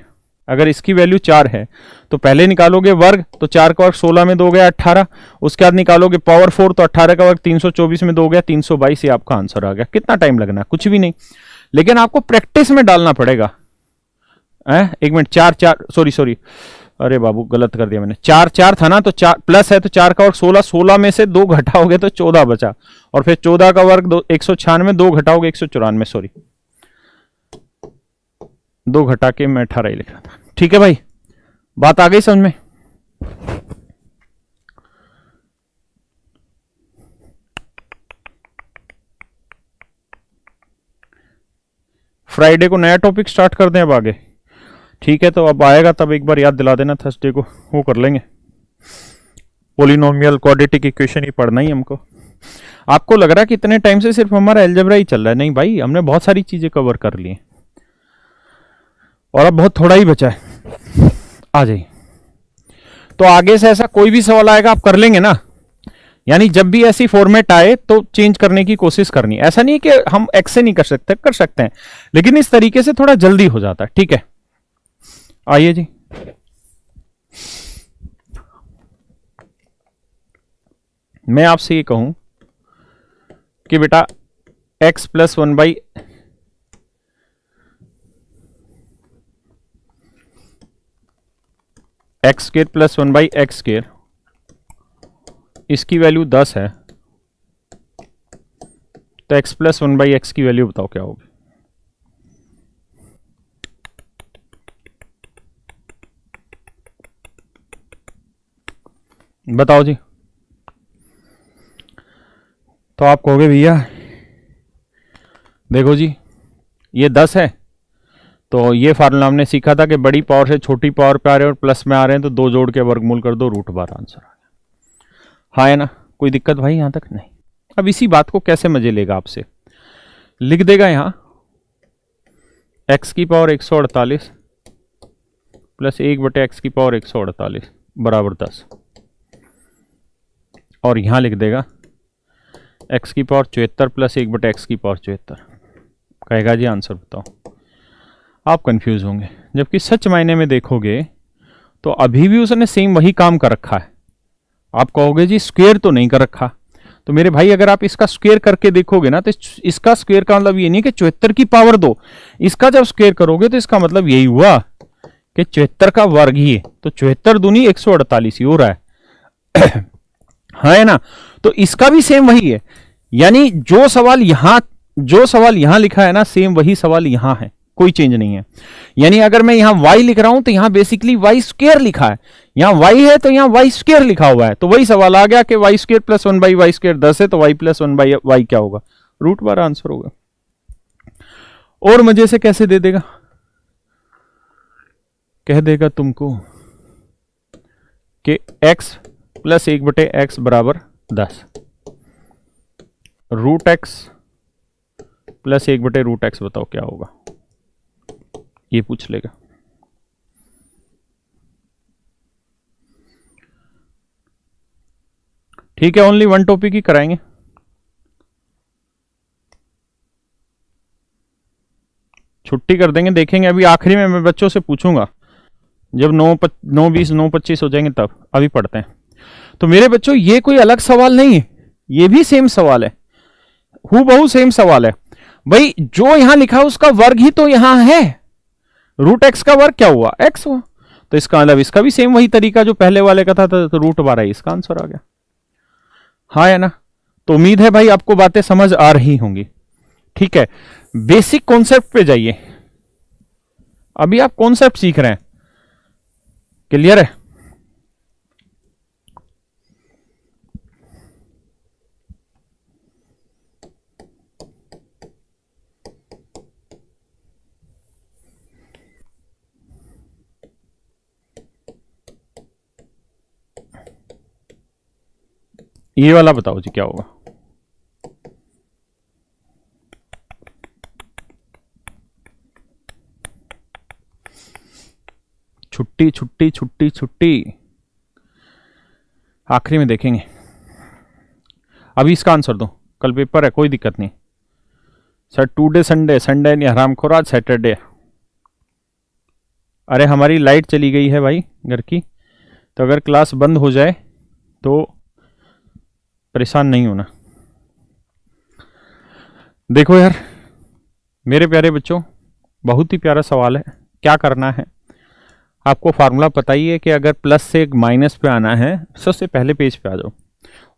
अगर इसकी वैल्यू 4 है तो पहले निकालोगे वर्ग, तो 4 का वर्ग 16 में 2 गया 18, उसके बाद निकालोगे पावर 4, तो 18 का वर्ग 324 में 2 गया 322। ये आपका आंसर आ गया। कितना टाइम लगना है? कुछ भी नहीं, लेकिन आपको प्रैक्टिस में डालना पड़ेगा। एक मिनट, 4 सॉरी, अरे बाबू गलत कर दिया मैंने, 4 था ना, तो 4 प्लस है तो 4 का वर्ग 16, 16 में से 2 घटाओगे तो 14 बचा, और फिर 14 का वर्ग 196, 2 घटाओगे 194, सॉरी 2 घटा के मैं 18 ही लिख रहा था। ठीक है भाई, बात आ गई समझ में? फ्राइडे को नया टॉपिक स्टार्ट कर दें अब आगे। ठीक है, तो अब आएगा तब एक बार याद दिला देना, थर्सडे को वो कर लेंगे। पोलिनोमियल क्वाड्रेटिक इक्वेशन ही पढ़ना ही हमको। आपको लग रहा है कि इतने टाइम से सिर्फ हमारा अलजेब्रा ही चल रहा है? नहीं भाई, हमने बहुत सारी चीजें कवर कर ली हैं और अब बहुत थोड़ा ही बचा है। आ जाइए, तो आगे से ऐसा कोई भी सवाल आएगा आप कर लेंगे ना, यानी जब भी ऐसी फॉर्मेट आए तो चेंज करने की कोशिश करनी। ऐसा नहीं कि हम एक्स से नहीं कर सकते हैं, लेकिन इस तरीके से थोड़ा जल्दी हो जाता है। ठीक है, आइए जी। मैं आपसे ये कहूं कि बेटा x plus 1/, x square plus 1/x square, इसकी वैल्यू 10 है, तो x प्लस 1/x की वैल्यू बताओ क्या होगी? बताओ जी। तो आप कहोगे भैया देखो जी, ये 10 है, तो ये फार्मूला हमने सीखा था कि बड़ी पावर से छोटी पावर पे आ रहे हैं और प्लस में आ रहे हैं, तो 2 जोड़ के वर्गमूल कर दो, √12 आंसर आ गया। हाँ है ना, कोई दिक्कत भाई यहां तक? नहीं। अब इसी बात को कैसे मजे लेगा आपसे, लिख देगा यहां x की पावर 148 प्लस 1/x की पावर 148 बराबर 10, और यहां लिख देगा x की पावर 74 प्लस 1/x की पावर 74। कहेगा जी आंसर बताओ। आप कंफ्यूज होंगे, जबकि सच मायने में देखोगे तो अभी भी उसने सेम वही काम कर रखा है। आप कहोगे जी स्क्वायर तो नहीं कर रखा, तो मेरे भाई अगर आप इसका स्क्वायर करके देखोगे ना, तो इसका स्क्वायर का मतलब ये नहीं कि 74 की पावर 2, इसका जब स्क्वायर करोगे तो इसका मतलब यही हुआ कि 74 का वर्ग ही है, तो 74 दूनी 148 ही हो रहा है हाँ है ना। तो इसका भी सेम वही है, यानी जो सवाल यहां लिखा है ना, सेम वही सवाल यहां है, कोई चेंज नहीं है। यानी अगर मैं यहां y लिख रहा हूं तो यहां बेसिकली y स्क्वायर लिखा है, यहां y है तो यहां y स्क्वायर लिखा हुआ है, तो वही सवाल आ गया कि y square plus 1/y square 10 है, तो y प्लस 1/y क्या होगा, √12 आंसर होगा। और मजे से कैसे दे देगा, कह देगा तुमको कि x प्लस 1/x बराबर 10, √x प्लस 1/√x बताओ क्या होगा, ये पूछ लेगा। ठीक है, ओनली वन टॉपिक ही कराएंगे। छुट्टी कर देंगे, देखेंगे अभी आखिरी में मैं बच्चों से पूछूंगा जब 9:20 9:25 हो जाएंगे तब, अभी पढ़ते हैं। तो मेरे बच्चों ये कोई अलग सवाल नहीं है, ये भी सेम सवाल है, हूबहू सेम सवाल है भाई। जो यहां लिखा है उसका वर्ग ही तो यहां है, √x का वर्ग क्या हुआ, x हुआ, तो इसका मतलब इसका भी सेम वही तरीका जो पहले वाले का था, तो √12 इसका आंसर आ गया। हाँ है ना। तो उम्मीद है भाई आपको बातें समझ आ रही होंगी। ठीक है, बेसिक कॉन्सेप्ट पे जाइए, अभी आप कॉन्सेप्ट सीख रहे हैं, क्लियर है। ये वाला बताओ जी क्या होगा, छुट्टी छुट्टी छुट्टी छुट्टी, आखिरी में देखेंगे। अभी इसका आंसर दो, कल पेपर है, कोई दिक्कत नहीं सर। टुडे संडे, संडे नहीं हरामखोर, आज सैटरडे। अरे हमारी लाइट चली गई है भाई घर की, तो अगर क्लास बंद हो जाए तो परेशान नहीं होना। देखो यार मेरे प्यारे बच्चों, बहुत ही प्यारा सवाल है। क्या करना है आपको, फार्मूला पता ही है कि अगर प्लस से माइनस पे आना है सबसे पहले पेज पे आ जाओ,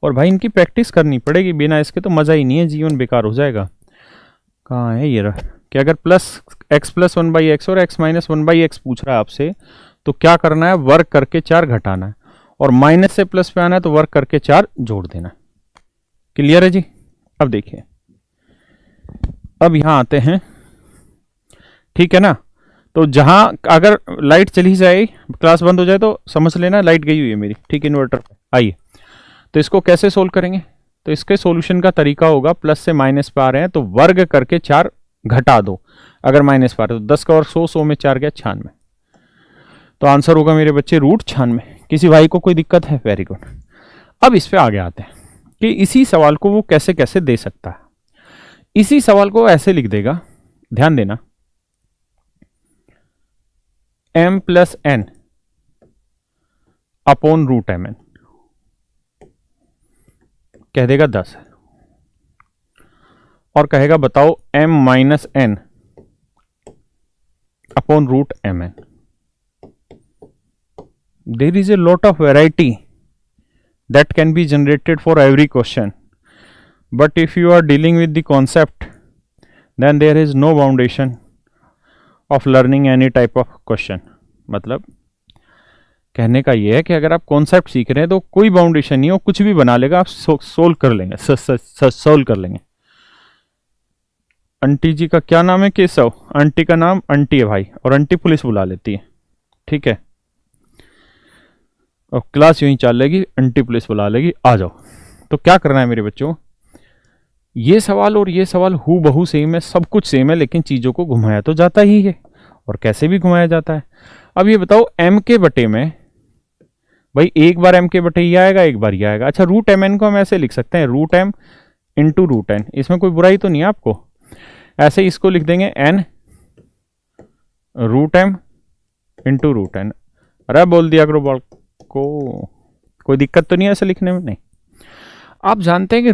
और भाई इनकी प्रैक्टिस करनी पड़ेगी, बिना इसके तो मज़ा ही नहीं है, जीवन बेकार हो जाएगा। कहाँ है ये रहा, कि अगर प्लस x प्लस 1/x और x माइनस 1/x पूछ रहा है आपसे, तो क्या करना है, वर्ग करके 4 घटाना है, और माइनस से प्लस पे आना है तो वर्ग करके 4 जोड़ देना। क्लियर है जी। अब देखिए, अब यहां आते हैं, ठीक है ना। तो जहां अगर लाइट चली जाए, क्लास बंद हो जाए, तो समझ लेना लाइट गई हुई है मेरी, ठीक है, इन्वर्टर पे। आइए, तो इसको कैसे सोल्व करेंगे, तो इसके सॉल्यूशन का तरीका होगा, प्लस से माइनस पे आ रहे हैं तो वर्ग करके 4 घटा दो, अगर माइनस पे आ रहे तो 10 का और 100 में 4 गया 96, तो आंसर होगा मेरे बच्चे √96। किसी भाई को कोई दिक्कत है, वेरी गुड। अब इस पे आगे आते हैं कि इसी सवाल को वो कैसे कैसे दे सकता है। इसी सवाल को ऐसे लिख देगा, ध्यान देना, m plus n upon √mn, कह देगा 10 है, और कहेगा बताओ m minus n upon √mn। There is a lot of variety that can be generated for every question, but if you are dealing with the concept, then there is no foundation of learning any type of question। मतलब कहने का ये है कि अगर आप concept सीख रहे हैं तो कोई बाउंडेशन नहीं हो, कुछ भी बना लेगा, आप सोल्व कर लेंगे, सोल्व कर लेंगे। आंटी जी का क्या नाम है, केशव, आंटी का नाम आंटी है भाई, और आंटी पुलिस बुला लेती है, ठीक है, और क्लास यूं ही चल लेगी, एंटी पुलिस बुला लेगी, आ जाओ। तो क्या करना है मेरे बच्चों, ये सवाल और ये सवाल हूबहू सेम है, सब कुछ सेम है, लेकिन चीज़ों को घुमाया तो जाता ही है, और कैसे भी घुमाया जाता है। अब ये बताओ m के बटे में, भाई एक बार m के बटे ये आएगा, एक बार ये आएगा। अच्छा रूट एम एन को हम ऐसे लिख सकते हैं, root m into root n, इसमें कोई बुराई तो नहीं है आपको। ऐसे इसको लिख देंगे n root m into root n. अरे बोल दिया करो बॉल को, कोई दिक्कत तो नहीं है ऐसे लिखने में? नहीं। आप जानते हैं कि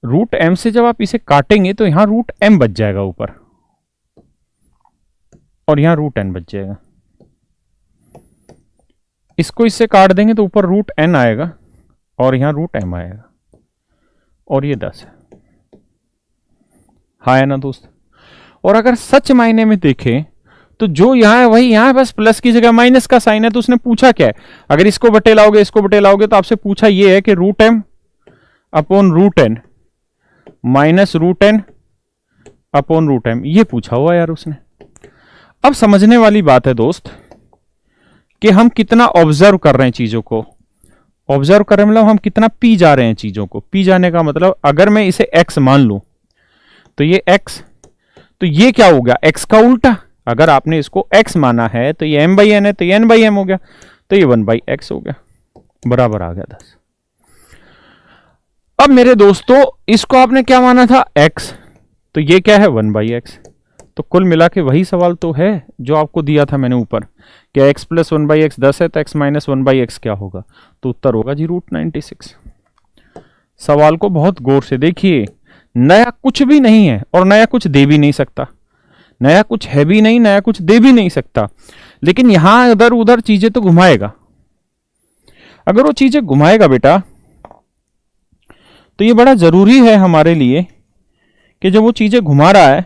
रूट एम से जब आप इसे काटेंगे तो यहां रूट एम बच जाएगा ऊपर, और यहां रूट एन बच जाएगा। इसको इससे काट देंगे तो ऊपर रूट एन आएगा और यहां रूट एम आएगा, और ये 10 है। हाँ है ना दोस्त? और अगर सच मायने में देखें तो जो यहां है वही यहां है, बस प्लस की जगह माइनस का साइन है। तो उसने पूछा क्या है, अगर इसको बटे लाओगे इसको बटे लाओगे तो आपसे पूछा ये है कि root m upon root n minus root n upon root m, ये पूछा हुआ यार उसने। अब समझने वाली बात है दोस्त कि हम कितना ऑब्जर्व कर रहे हैं चीजों को। ऑब्जर्व कर रहे हैं मतलब हम कितना पी जा रहे हैं चीजों को। पी जाने का मतलब अगर मैं इसे x मान लूं तो ये x, तो ये क्या हो गया, x का उल्टा। अगर आपने इसको x माना है तो ये m बाई n है, तो ये n बाई m हो गया, तो ये 1 बाई x हो गया, बराबर आ गया 10। अब मेरे दोस्तों इसको आपने क्या माना था, x, तो ये क्या है 1 बाई x। तो कुल मिला के वही सवाल तो है जो आपको दिया था मैंने ऊपर, क्या x प्लस 1 बाई एक्स 10 है तो x माइनस 1 बाई एक्स क्या होगा, तो उत्तर होगा जी रूट 96। सवाल को बहुत गौर से देखिए, नया कुछ भी नहीं है और नया कुछ दे भी नहीं सकता, नया कुछ है भी नहीं, नया कुछ दे भी नहीं सकता, लेकिन यहां इधर उधर चीजें तो घुमाएगा। अगर वो चीजें घुमाएगा बेटा तो ये बड़ा जरूरी है हमारे लिए कि जब वो चीजें घुमा रहा है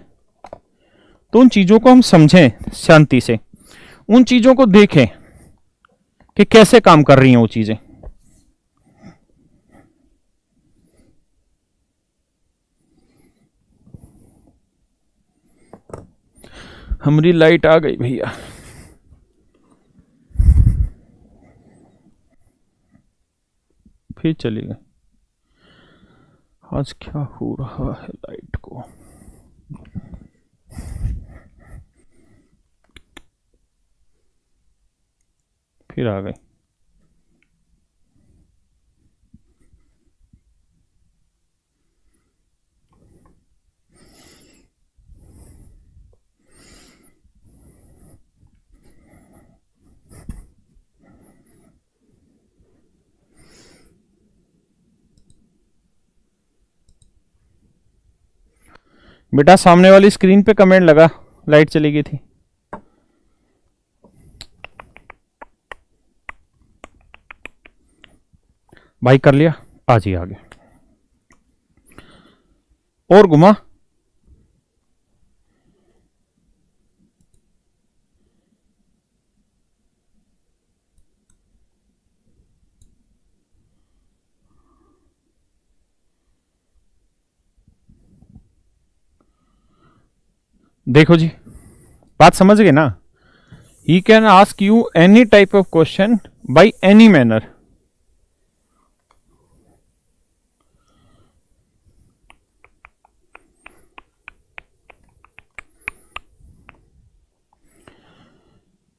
तो उन चीजों को हम समझें शांति से, उन चीजों को देखें कि कैसे काम कर रही हैं वो चीजें। हमारी लाइट आ गई भैया, फिर चली गई। आज क्या हो रहा है लाइट को? फिर आ गई। बेटा सामने वाली स्क्रीन पे कमेंट लगा, लाइट चली गई थी। भाई कर लिया, आज ही आगे और घुमा। देखो जी बात समझ गए ना। He can ask you any type of question by any manner.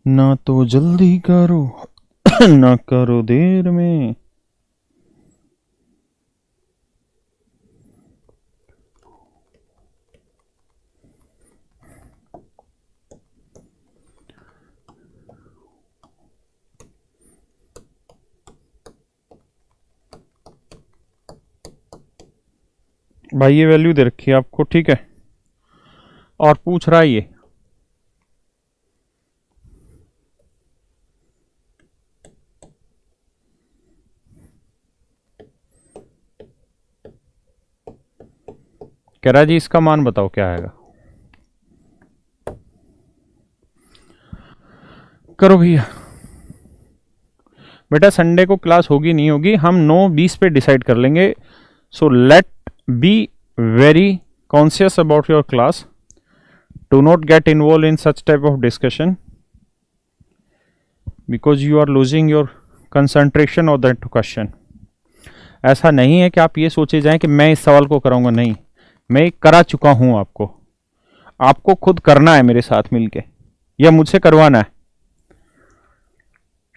ना तो जल्दी करो ना करो देर में। भाई ये वैल्यू दे रखी है आपको, ठीक है, और पूछ रहा है ये कह रहा जी इसका मान बताओ क्या आएगा। करो भैया। बेटा संडे को क्लास होगी नहीं होगी हम 9:20 पे डिसाइड कर लेंगे। So let be very conscious about your class, do not get involve in such type of discussion because you are losing your concentration of that question. ऐसा नहीं है कि आप ये सोचे जाएं कि मैं इस सवाल को कराऊंगा, नहीं, मैं करा चुका हूं आपको। आपको खुद करना है मेरे साथ मिलके, या मुझसे करवाना है।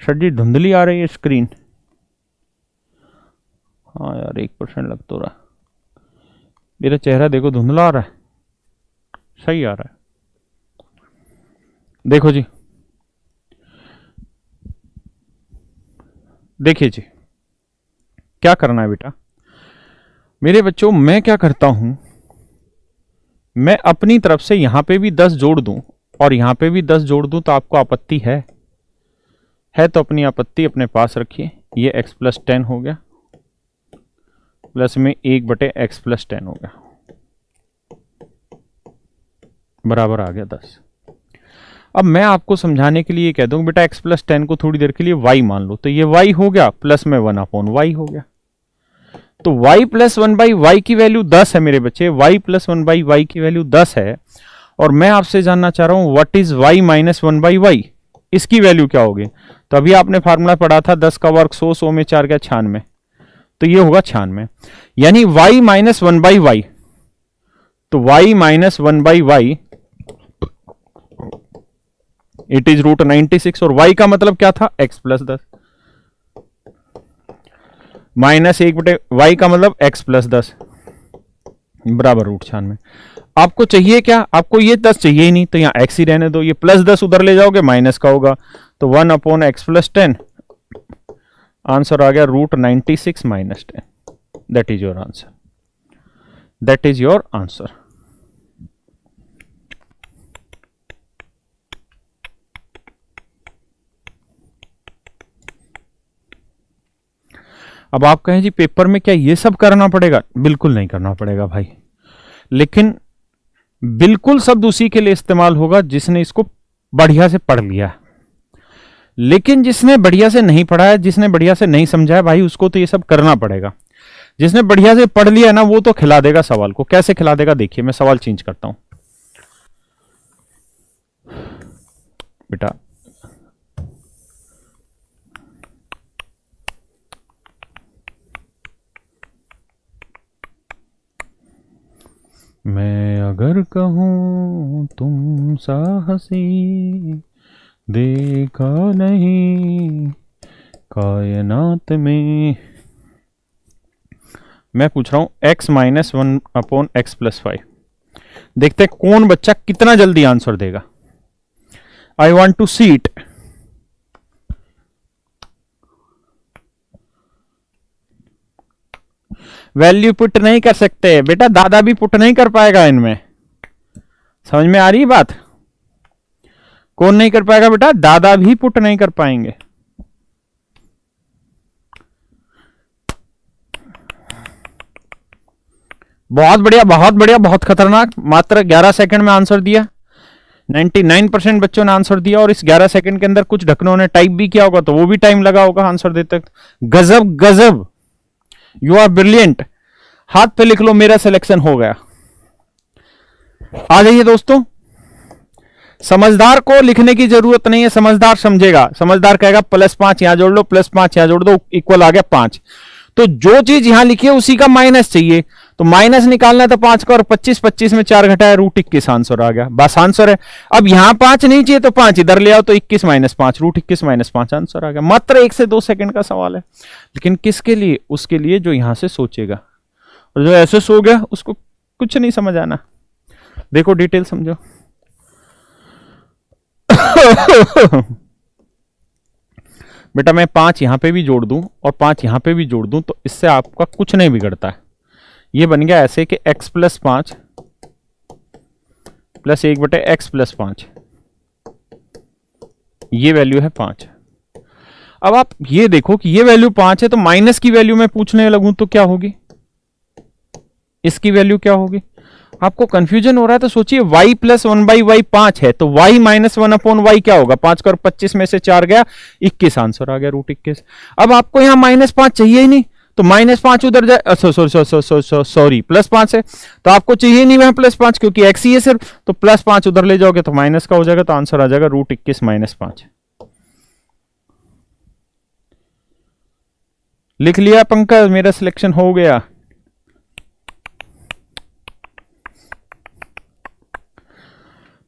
सर जी धुंधली आ रही है स्क्रीन। हाँ यार 1% लग तो रहा, मेरा चेहरा देखो धुंधला आ रहा है, सही आ रहा है। देखो जी, देखिए जी क्या करना है बेटा मेरे बच्चों। मैं क्या करता हूं, मैं अपनी तरफ से यहां पे भी 10 जोड़ दूं और यहां पे भी 10 जोड़ दूं, तो आपको आपत्ति है तो अपनी आपत्ति अपने पास रखिए। ये x+10 हो गया, प्लस में 1/x+10 हो गया, बराबर आ गया 10। अब मैं आपको समझाने के लिए कह दूं बेटा x+10 को थोड़ी देर के लिए y मान लो, तो ये y हो गया, प्लस में 1/y हो गया। तो y + 1/y की वैल्यू 10 है मेरे बच्चे, y + 1/y की वैल्यू 10 है। और मैं आपसे जानना चाह रहा हूं व्हाट इज y - 1/y, इसकी वैल्यू क्या होगी। तो अभी आपने फार्मूला पढ़ा था 10 का वर्ग 100, 100 में 4 गया 96, तो ये होगा 96। यानी y - 1/y, तो y - 1/y इट इज √96, और y का मतलब क्या था x+10, -1/y का मतलब x+10 बराबर √96। आपको चाहिए क्या, आपको ये 10 चाहिए ही नहीं, तो यहां x ही रहने दो, ये +10 उधर ले जाओगे माइनस का होगा, तो 1/x+10, आंसर आ गया √96 - 10। That is your answer, that is your answer. अब आप कहें जी पेपर में क्या ये सब करना पड़ेगा, बिल्कुल नहीं करना पड़ेगा भाई, लेकिन बिल्कुल शब्द उसी के लिए इस्तेमाल होगा जिसने इसको बढ़िया से पढ़ लिया है। लेकिन जिसने बढ़िया से नहीं पढ़ा है, जिसने बढ़िया से नहीं समझा है भाई, उसको तो ये सब करना पड़ेगा। जिसने बढ़िया से पढ़ लिया ना वो तो खिला देगा सवाल को। कैसे खिला देगा देखिए, मैं सवाल चेंज करता हूं बेटा। मैं अगर कहूं तुम साहसी देखा नहीं कायनात में, मैं पूछ रहा हूं x - 1/x+5। देखते हैं कौन बच्चा कितना जल्दी आंसर देगा। I want to see it. Value put नहीं कर सकते बेटा, दादा भी पुट नहीं कर पाएगा इनमें। समझ में आ रही बात? कौन नहीं कर पाएगा बेटा? दादा भी पुट नहीं कर पाएंगे। बहुत बढ़िया, बहुत बढ़िया, बहुत खतरनाक। मात्र 11 सेकंड में आंसर दिया। 99% बच्चों ने आंसर दिया, और इस 11 सेकंड के अंदर कुछ ढकनों ने टाइप भी किया होगा, तो वो भी टाइम लगा होगा आंसर देते। गजब गजब, यू आर ब्रिलियंट। हाथ पे लिख लो, मेरा सिलेक्शन हो गया। आ जाइए दोस्तों। समझदार को लिखने की जरूरत नहीं है, समझदार समझेगा। समझदार कहेगा +5 यहां जोड़ लो, +5 यहां जोड़ दो, इक्वल आ गया 5। तो जो चीज यहां लिखी है उसी का माइनस चाहिए, तो माइनस निकालना है तो 5 का, और 25 में 4 घटाया √21 आंसर आ गया। बस आंसर है। अब यहां 5 नहीं चाहिए तो 5 इधर ले आओ, तो 21 - 5, √21 - 5 आंसर आ गया। मात्र 1 से 2 सेकंड का सवाल है, लेकिन किसके लिए? उसके लिए जो यहां से सोचेगा, और जो ऐसे सो गया उसको कुछ नहीं समझ आना। देखो डिटेल समझो। बेटा मैं 5 यहां पे भी जोड़ दूं और 5 यहां पे भी जोड़ दूं, तो इससे आपका कुछ नहीं बिगड़ता है। ये बन गया ऐसे कि x+5 + 1/x+5, ये वैल्यू है 5। अब आप ये देखो कि ये वैल्यू 5 है, तो माइनस की वैल्यू में पूछने लगूं तो क्या होगी, इसकी वैल्यू क्या होगी? आपको कंफ्यूजन हो रहा है तो सोचिए, y + 1/y 5 है, तो y - 1/y क्या होगा? 5 का, और 25 में से 4 गया 21, आंसर आ गया √21। अब आपको यहां -5 चाहिए ही नहीं, तो -5 उधर जाए, सॉरी +5 है, तो आपको चाहिए नहीं वहां +5, क्योंकि x ही है सिर्फ, तो +5 उधर ले जाओगे तो माइनस का हो जाएगा, तो आंसर आ जाएगा √21 - 5। लिख लिया पंकज, मेरा सिलेक्शन हो गया।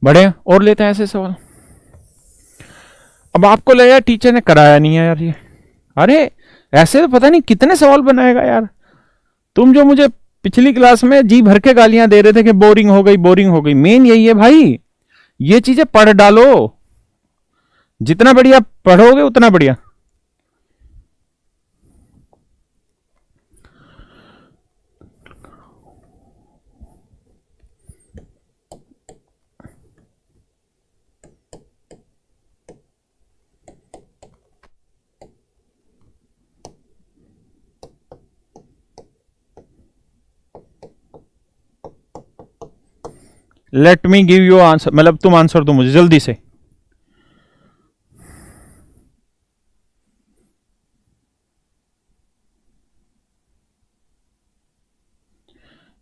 बढ़े और लेते हैं ऐसे सवाल। अब आपको लगा टीचर ने कराया नहीं है यार ये, अरे ऐसे तो पता नहीं कितने सवाल बनाएगा यार। तुम जो मुझे पिछली क्लास में जी भर के गालियां दे रहे थे कि बोरिंग हो गई बोरिंग हो गई, मेन यही है भाई, ये चीजें पढ़ डालो, जितना बढ़िया पढ़ोगे उतना बढ़िया। Let me give you answer, मतलब तुम आंसर दो मुझे जल्दी से।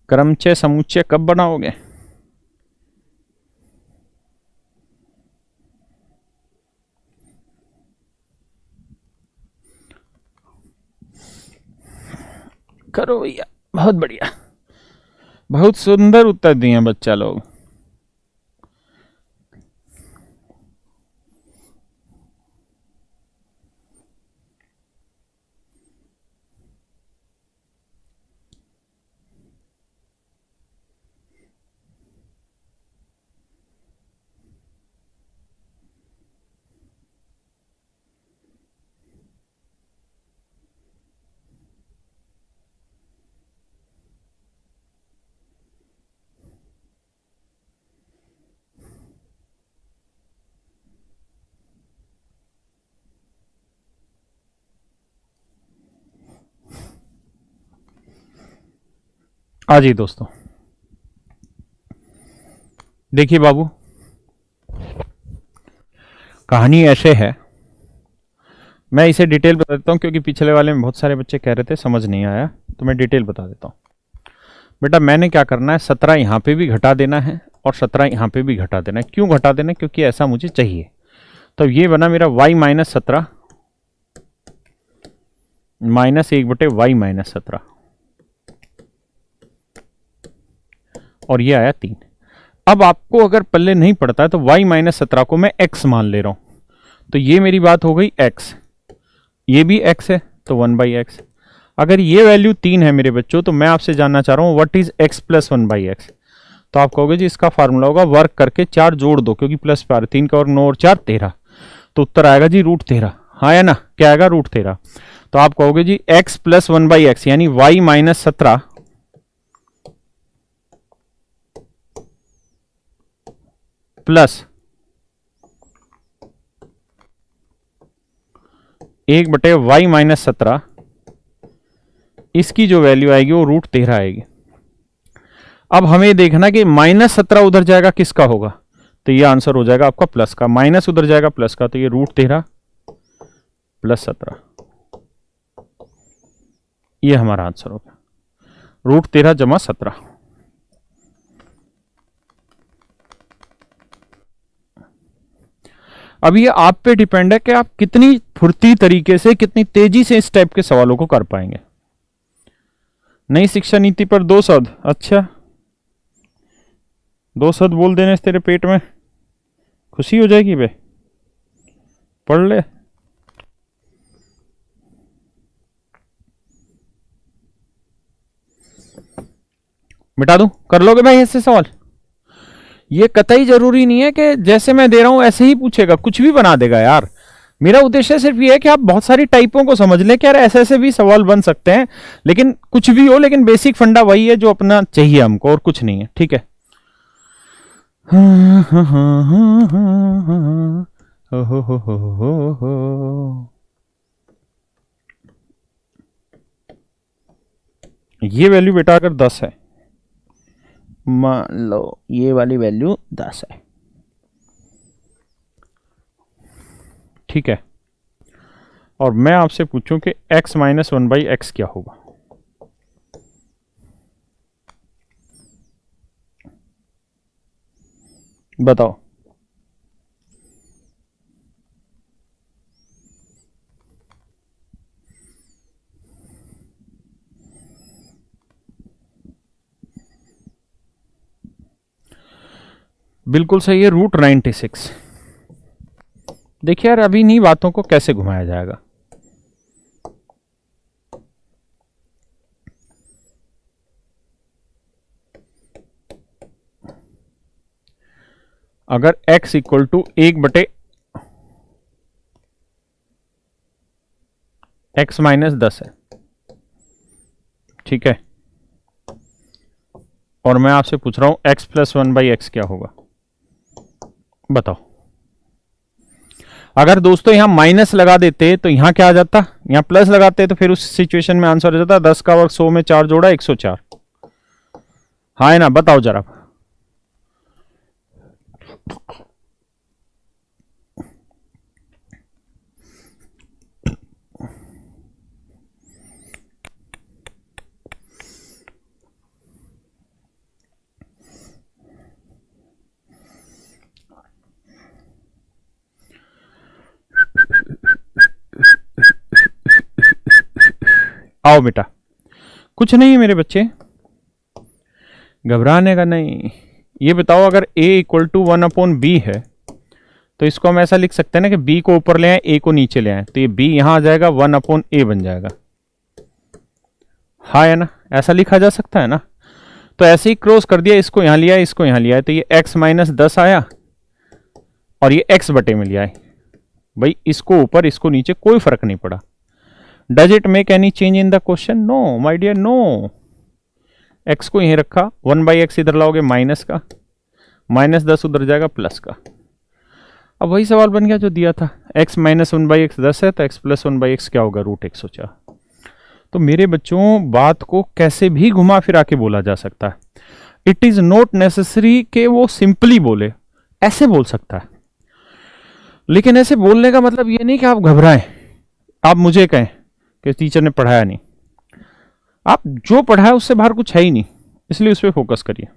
क्रमचय समुच्चय कब बनाओगे? करो भैया, बहुत बढ़िया, बहुत सुंदर उत्तर दिए बच्चा लोग। आ जी दोस्तों, देखिए बाबू, कहानी ऐसे है, मैं इसे डिटेल बता देता हूँ क्योंकि पिछले वाले में बहुत सारे बच्चे कह रहे थे समझ नहीं आया, तो मैं डिटेल बता देता हूँ। बेटा मैंने क्या करना है, 17 यहाँ पे भी घटा देना है और 17 यहाँ पे भी घटा देना है। क्यों घटा देना है? क्योंकि ऐसा मुझे चाहिए। तो ये बना मेरा y माइनस 17 माइनस 1/y-17 और ये आया 3। अब आपको अगर पल्ले नहीं पड़ता है तो y-17 को मैं x मान ले रहा हूं, तो ये मेरी बात हो गई x, ये भी x है तो 1/x। अगर ये वैल्यू 3 है मेरे बच्चों, तो मैं आपसे जानना चाह रहा हूं what is x plus 1/x। तो आप कहोगे जी इसका फार्मूला होगा वर्क करके 4 जोड़ दो, क्योंकि प्लस पर 3 का वर्ग 9 और 4 13, तो उत्तर आएगा जी √13। हाँ या ना, क्या आएगा? √13। तो आप कहोगे जी x प्लस 1/x यानी y-17 प्लस 1/y-17, इसकी जो वैल्यू आएगी वो √13 आएगी। अब हमें देखना कि -17 उधर जाएगा किसका होगा, तो ये आंसर हो जाएगा आपका प्लस का, माइनस उधर जाएगा प्लस का, तो ये √13 प्लस 17, ये हमारा आंसर होगा, √13 जमा 17। अब ये आप पे डिपेंड है कि आप कितनी फुर्ती तरीके से, कितनी तेजी से इस टाइप के सवालों को कर पाएंगे। नई शिक्षा नीति पर 2 शब्द, अच्छा 2 शब्द बोल देने से तेरे पेट में खुशी हो जाएगी बे, पढ़ ले। मिटा दूं? कर लोगे भाई ऐसे सवाल? ये कतई जरूरी नहीं है कि जैसे मैं दे रहा हूं ऐसे ही पूछेगा, कुछ भी बना देगा यार। मेरा उद्देश्य सिर्फ ये है कि आप बहुत सारी टाइपों को समझ लें कि यार ऐसे ऐसे भी सवाल बन सकते हैं, लेकिन कुछ भी हो, लेकिन बेसिक फंडा वही है जो अपना चाहिए हमको, और कुछ नहीं है। ठीक है? ये वैल्यू बेटा अगर 10 है, मान लो ये वाली वैल्यू 10 है, ठीक है, और मैं आपसे पूछूं कि x माइनस 1/x क्या होगा, बताओ। बिल्कुल सही है, √96। देखिए यार अभी इन्हीं बातों को कैसे घुमाया जाएगा। अगर x इक्वल टू 1/x-10 है, ठीक है, और मैं आपसे पूछ रहा हूं x + 1/x क्या होगा, बताओ। अगर दोस्तों यहां माइनस लगा देते तो यहां क्या आ जाता, यहां प्लस लगाते तो फिर उस सिचुएशन में आंसर हो जाता 10 का वर्ग 100 में 4 जोड़ा 104। हाँ है ना, बताओ जरा। आओ बेटा, कुछ नहीं है मेरे बच्चे, घबराने का नहीं। ये बताओ अगर a इक्वल टू 1/b है तो इसको हम ऐसा लिख सकते हैं ना कि b को ऊपर ले आए a को नीचे ले आए, तो ये b यहां आ जाएगा 1/a बन जाएगा। हाँ है ना, ऐसा लिखा जा सकता है ना। तो ऐसे ही क्रॉस कर दिया, इसको यहां लिया इसको यहां लिया, तो ये x - 10 आया और ये x बटे में लिया है। भाई इसको ऊपर इसको नीचे कोई फर्क नहीं पड़ा। Does it make any change in the question? No my dear, no. x को यहीं रखा, 1/x इधर लाओगे माइनस का, -10 उधर जाएगा प्लस का। अब वही सवाल बन गया जो दिया था, x - 1/x 10 है तो x + 1/x क्या होगा, √104। तो मेरे बच्चों बात को कैसे भी घुमा फिरा के बोला जा सकता है। इट इज नॉट नेसेसरी कि वो सिंपली बोले, ऐसे बोल सकता है। लेकिन ऐसे बोलने का मतलब ये नहीं कि आप घबराएं, आप मुझे कहें कि टीचर ने पढ़ाया नहीं। आप जो पढ़ाया उससे बाहर कुछ है ही नहीं, इसलिए उस पर फोकस करिए।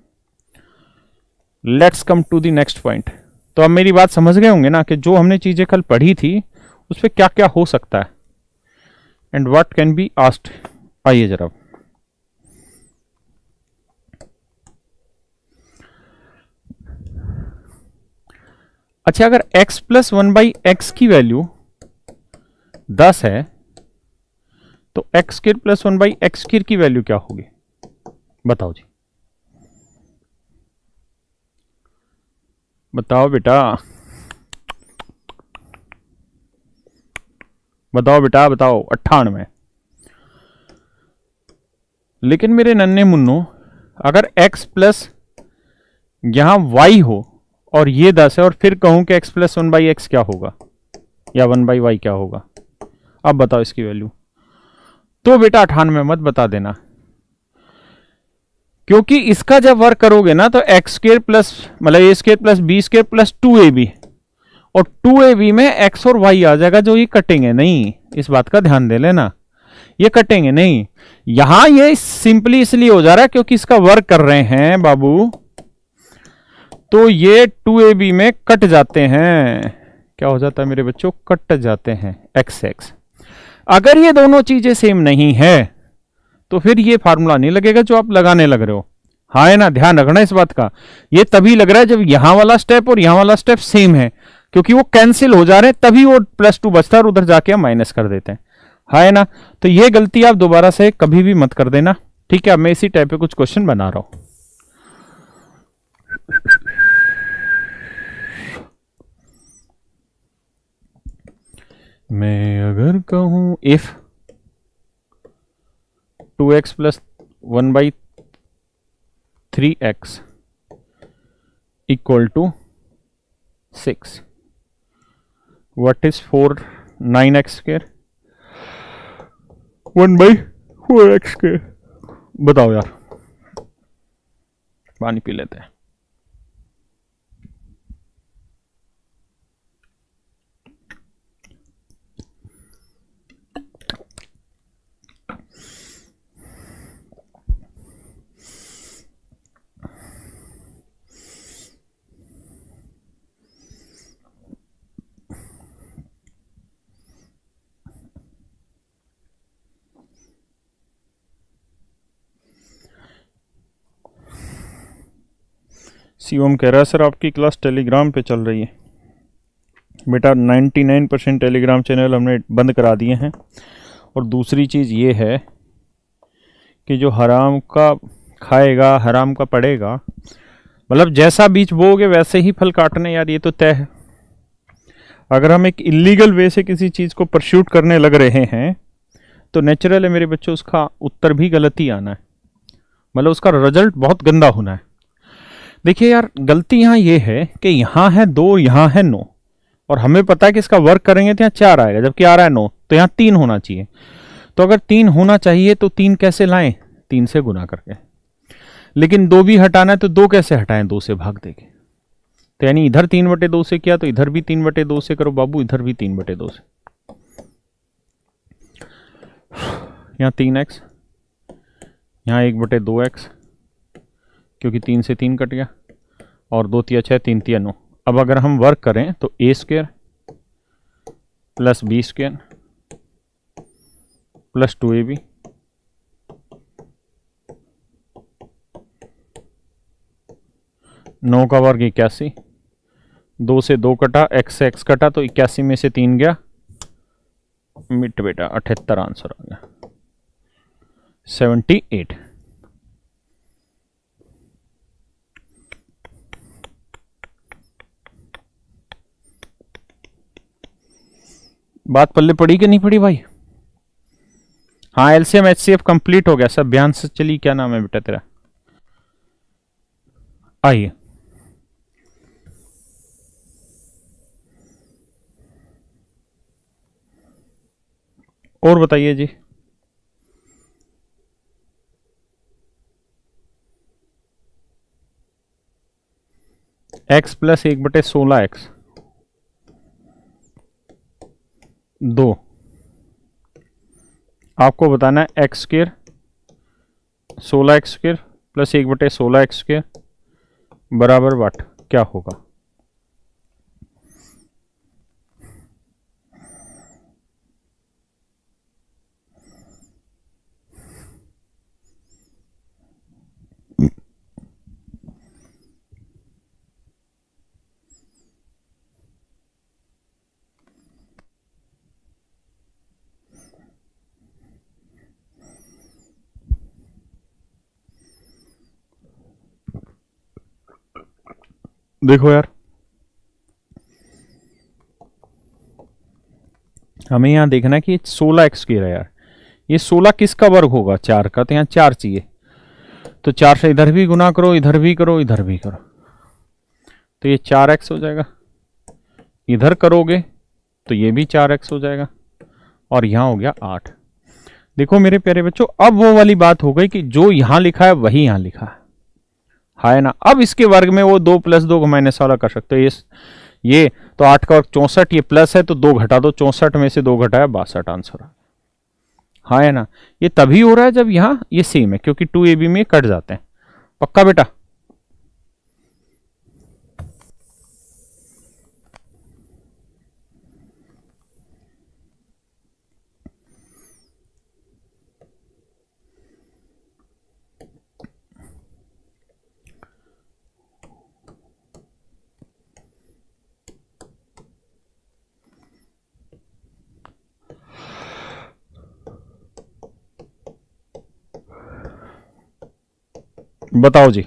Let's come to the next point. तो अब मेरी बात समझ गए होंगे ना कि जो हमने चीजें कल पढ़ी थी उस पर क्या क्या हो सकता है and what can be asked. आइए जरा, अच्छा अगर x + 1/x की वैल्यू 10 है तो x² + 1/x² की वैल्यू क्या होगी, बताओ जी, बताओ बेटा, बताओ बेटा बताओ। 98। लेकिन मेरे नन्हे मुन्नो, अगर x प्लस यहां y हो और ये 10 है और फिर कहूं कि x + 1/x क्या होगा या 1/y क्या होगा, अब बताओ इसकी वैल्यू। तो बेटा 98 मत बता देना, क्योंकि इसका जब वर्क करोगे ना तो x² प्लस मतलब a² + b² + 2ab, और 2ab में x और y आ जाएगा जो ये कटेंगे नहीं, इस बात का ध्यान दे लेना, ये कटेंगे नहीं। यहां ये सिंपली इसलिए हो जा रहा है क्योंकि इसका वर्क कर रहे हैं बाबू, तो ये 2ab में कट जाते हैं। क्या हो जाता है मेरे बच्चों, कट जाते हैं x। अगर ये दोनों चीजें सेम नहीं है तो फिर ये फार्मूला नहीं लगेगा जो आप लगाने लग रहे हो। हाँ है ना, ध्यान रखना इस बात का। ये तभी लग रहा है जब यहां वाला स्टेप और यहां वाला स्टेप सेम है, क्योंकि वो कैंसिल हो जा रहे हैं, तभी वो +2 बचता है और उधर जाके हम माइनस कर देते हैं। हाँ है ना, तो ये गलती आप दोबारा से कभी भी मत कर देना, ठीक है। अब मैं इसी टाइप पे कुछ क्वेश्चन बना रहा हूं। मैं अगर कहूं if 2x + 1/3x equal to 6, what is 9x²? 1/4x²। बताओ यार, पानी पी लेते हैं। शिवम कह रहा है सर आपकी क्लास टेलीग्राम पे चल रही है। बेटा 99% टेलीग्राम चैनल हमने बंद करा दिए हैं। और दूसरी चीज़ ये है कि जो हराम का खाएगा हराम का पड़ेगा, मतलब जैसा बीज बोओगे वैसे ही फल काटने, यार ये तो तय है। अगर हम एक इलीगल वे से किसी चीज़ को परस्यूट करने लग रहे हैं तो नेचुरल है मेरे बच्चों उसका उत्तर भी गलत ही आना है, मतलब उसका रिजल्ट बहुत गंदा होना है। देखिए यार गलती यहाँ ये है कि यहाँ है 2, यहाँ है 9, और हमें पता है कि इसका वर्क करेंगे तो यहाँ 4 आएगा, जबकि आ रहा है 9, तो यहाँ 3 होना चाहिए। तो अगर 3 होना चाहिए तो 3 कैसे लाएं? 3 से गुना करके। लेकिन 2 भी हटाना है तो 2 कैसे हटाएं? 2 से भाग देंगे। तो यानी इधर 3/2 से किया तो इधर भी 3/2 से करो बाबू, इधर भी 3/2 से। यहाँ 3x, यहाँ 1/2x, क्योंकि 3 से 3 कट गया, और 2 तिया 6, 3 तिया 9। अब अगर हम वर्क करें तो a² plus b² plus 2ab, नौ का वर्ग 81, 2 से 2 कटा, x से x कटा, तो 81 में से 3 गया, मिट बेटा 78 आंसर आ गया 78। बात पल्ले पड़ी कि नहीं पड़ी भाई? हाँ एलसीएम एचसीएफ कंप्लीट हो गया सब। बयान से चली, क्या नाम है बेटा तेरा? आइए और बताइए जी। x प्लस 1/16x 2, आपको बताना है x² 16x² प्लस 1/16x² बराबर वाट क्या होगा? देखो यार हमें यहाँ देखना है कि 16x² है यार, ये 16 किसका वर्ग होगा? 4 का, तो यहाँ 4 चाहिए, तो 4 से इधर भी गुना करो, इधर भी करो, इधर भी करो, तो ये 4x हो जाएगा। इधर करोगे तो ये भी 4x हो जाएगा, और यहाँ हो गया 8। देखो मेरे प्यारे बच्चों, अब वो वाली बात हो गई कि जो यहाँ लिखा है वही यहाँ लिखा है ना। अब इसके वर्ग में वो 2 + 2 को माइनस वाला कर सकते हो। ये तो 8 का वर्ग 64, ये प्लस है तो 2 घटा दो, 64 में से 2 घटाया 62 आंसर है ना। ये तभी हो रहा है जब यहाँ ये सेम है, क्योंकि 2ab में कट जाते हैं। पक्का बेटा? बताओ जी।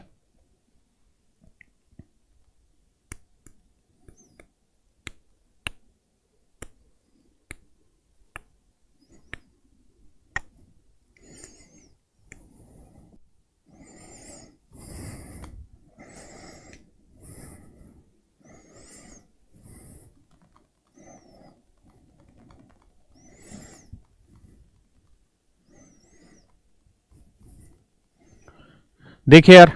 देखिए यार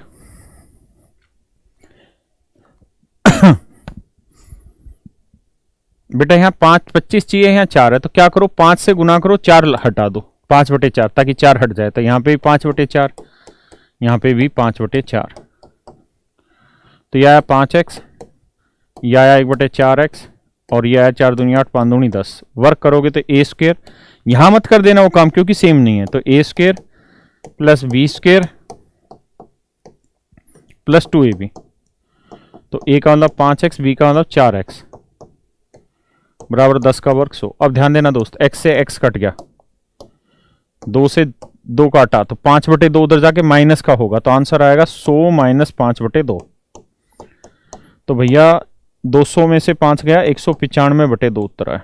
बेटा यहाँ 5 25 चाहिए, यहाँ 4 है, तो क्या करो 5 से गुना करो, 4 हटा दो, 5/4, ताकि 4 हट जाए। तो यहाँ पे भी 5/4, यहाँ पे भी 5/4, तो यह आया 5x, यह आया 1/4x, और यह आया 4 दूनी 8, 5 दूनी 10। वर्क करोगे तो a², यहाँ मत कर देना वो काम क्योंकि सेम नहीं है, तो a² plus b² plus 2ab, तो a का मतलब 5x, b का मतलब 4x बराबर 10 का वर्ग 100। अब ध्यान देना दोस्त, x से x कट गया, 2 से 2 काटा तो 5/2 उधर जाके माइनस का होगा, तो आंसर आएगा 100 माइनस 5/2। तो भैया 200 में से 5 गया, 195/2 उत्तर है।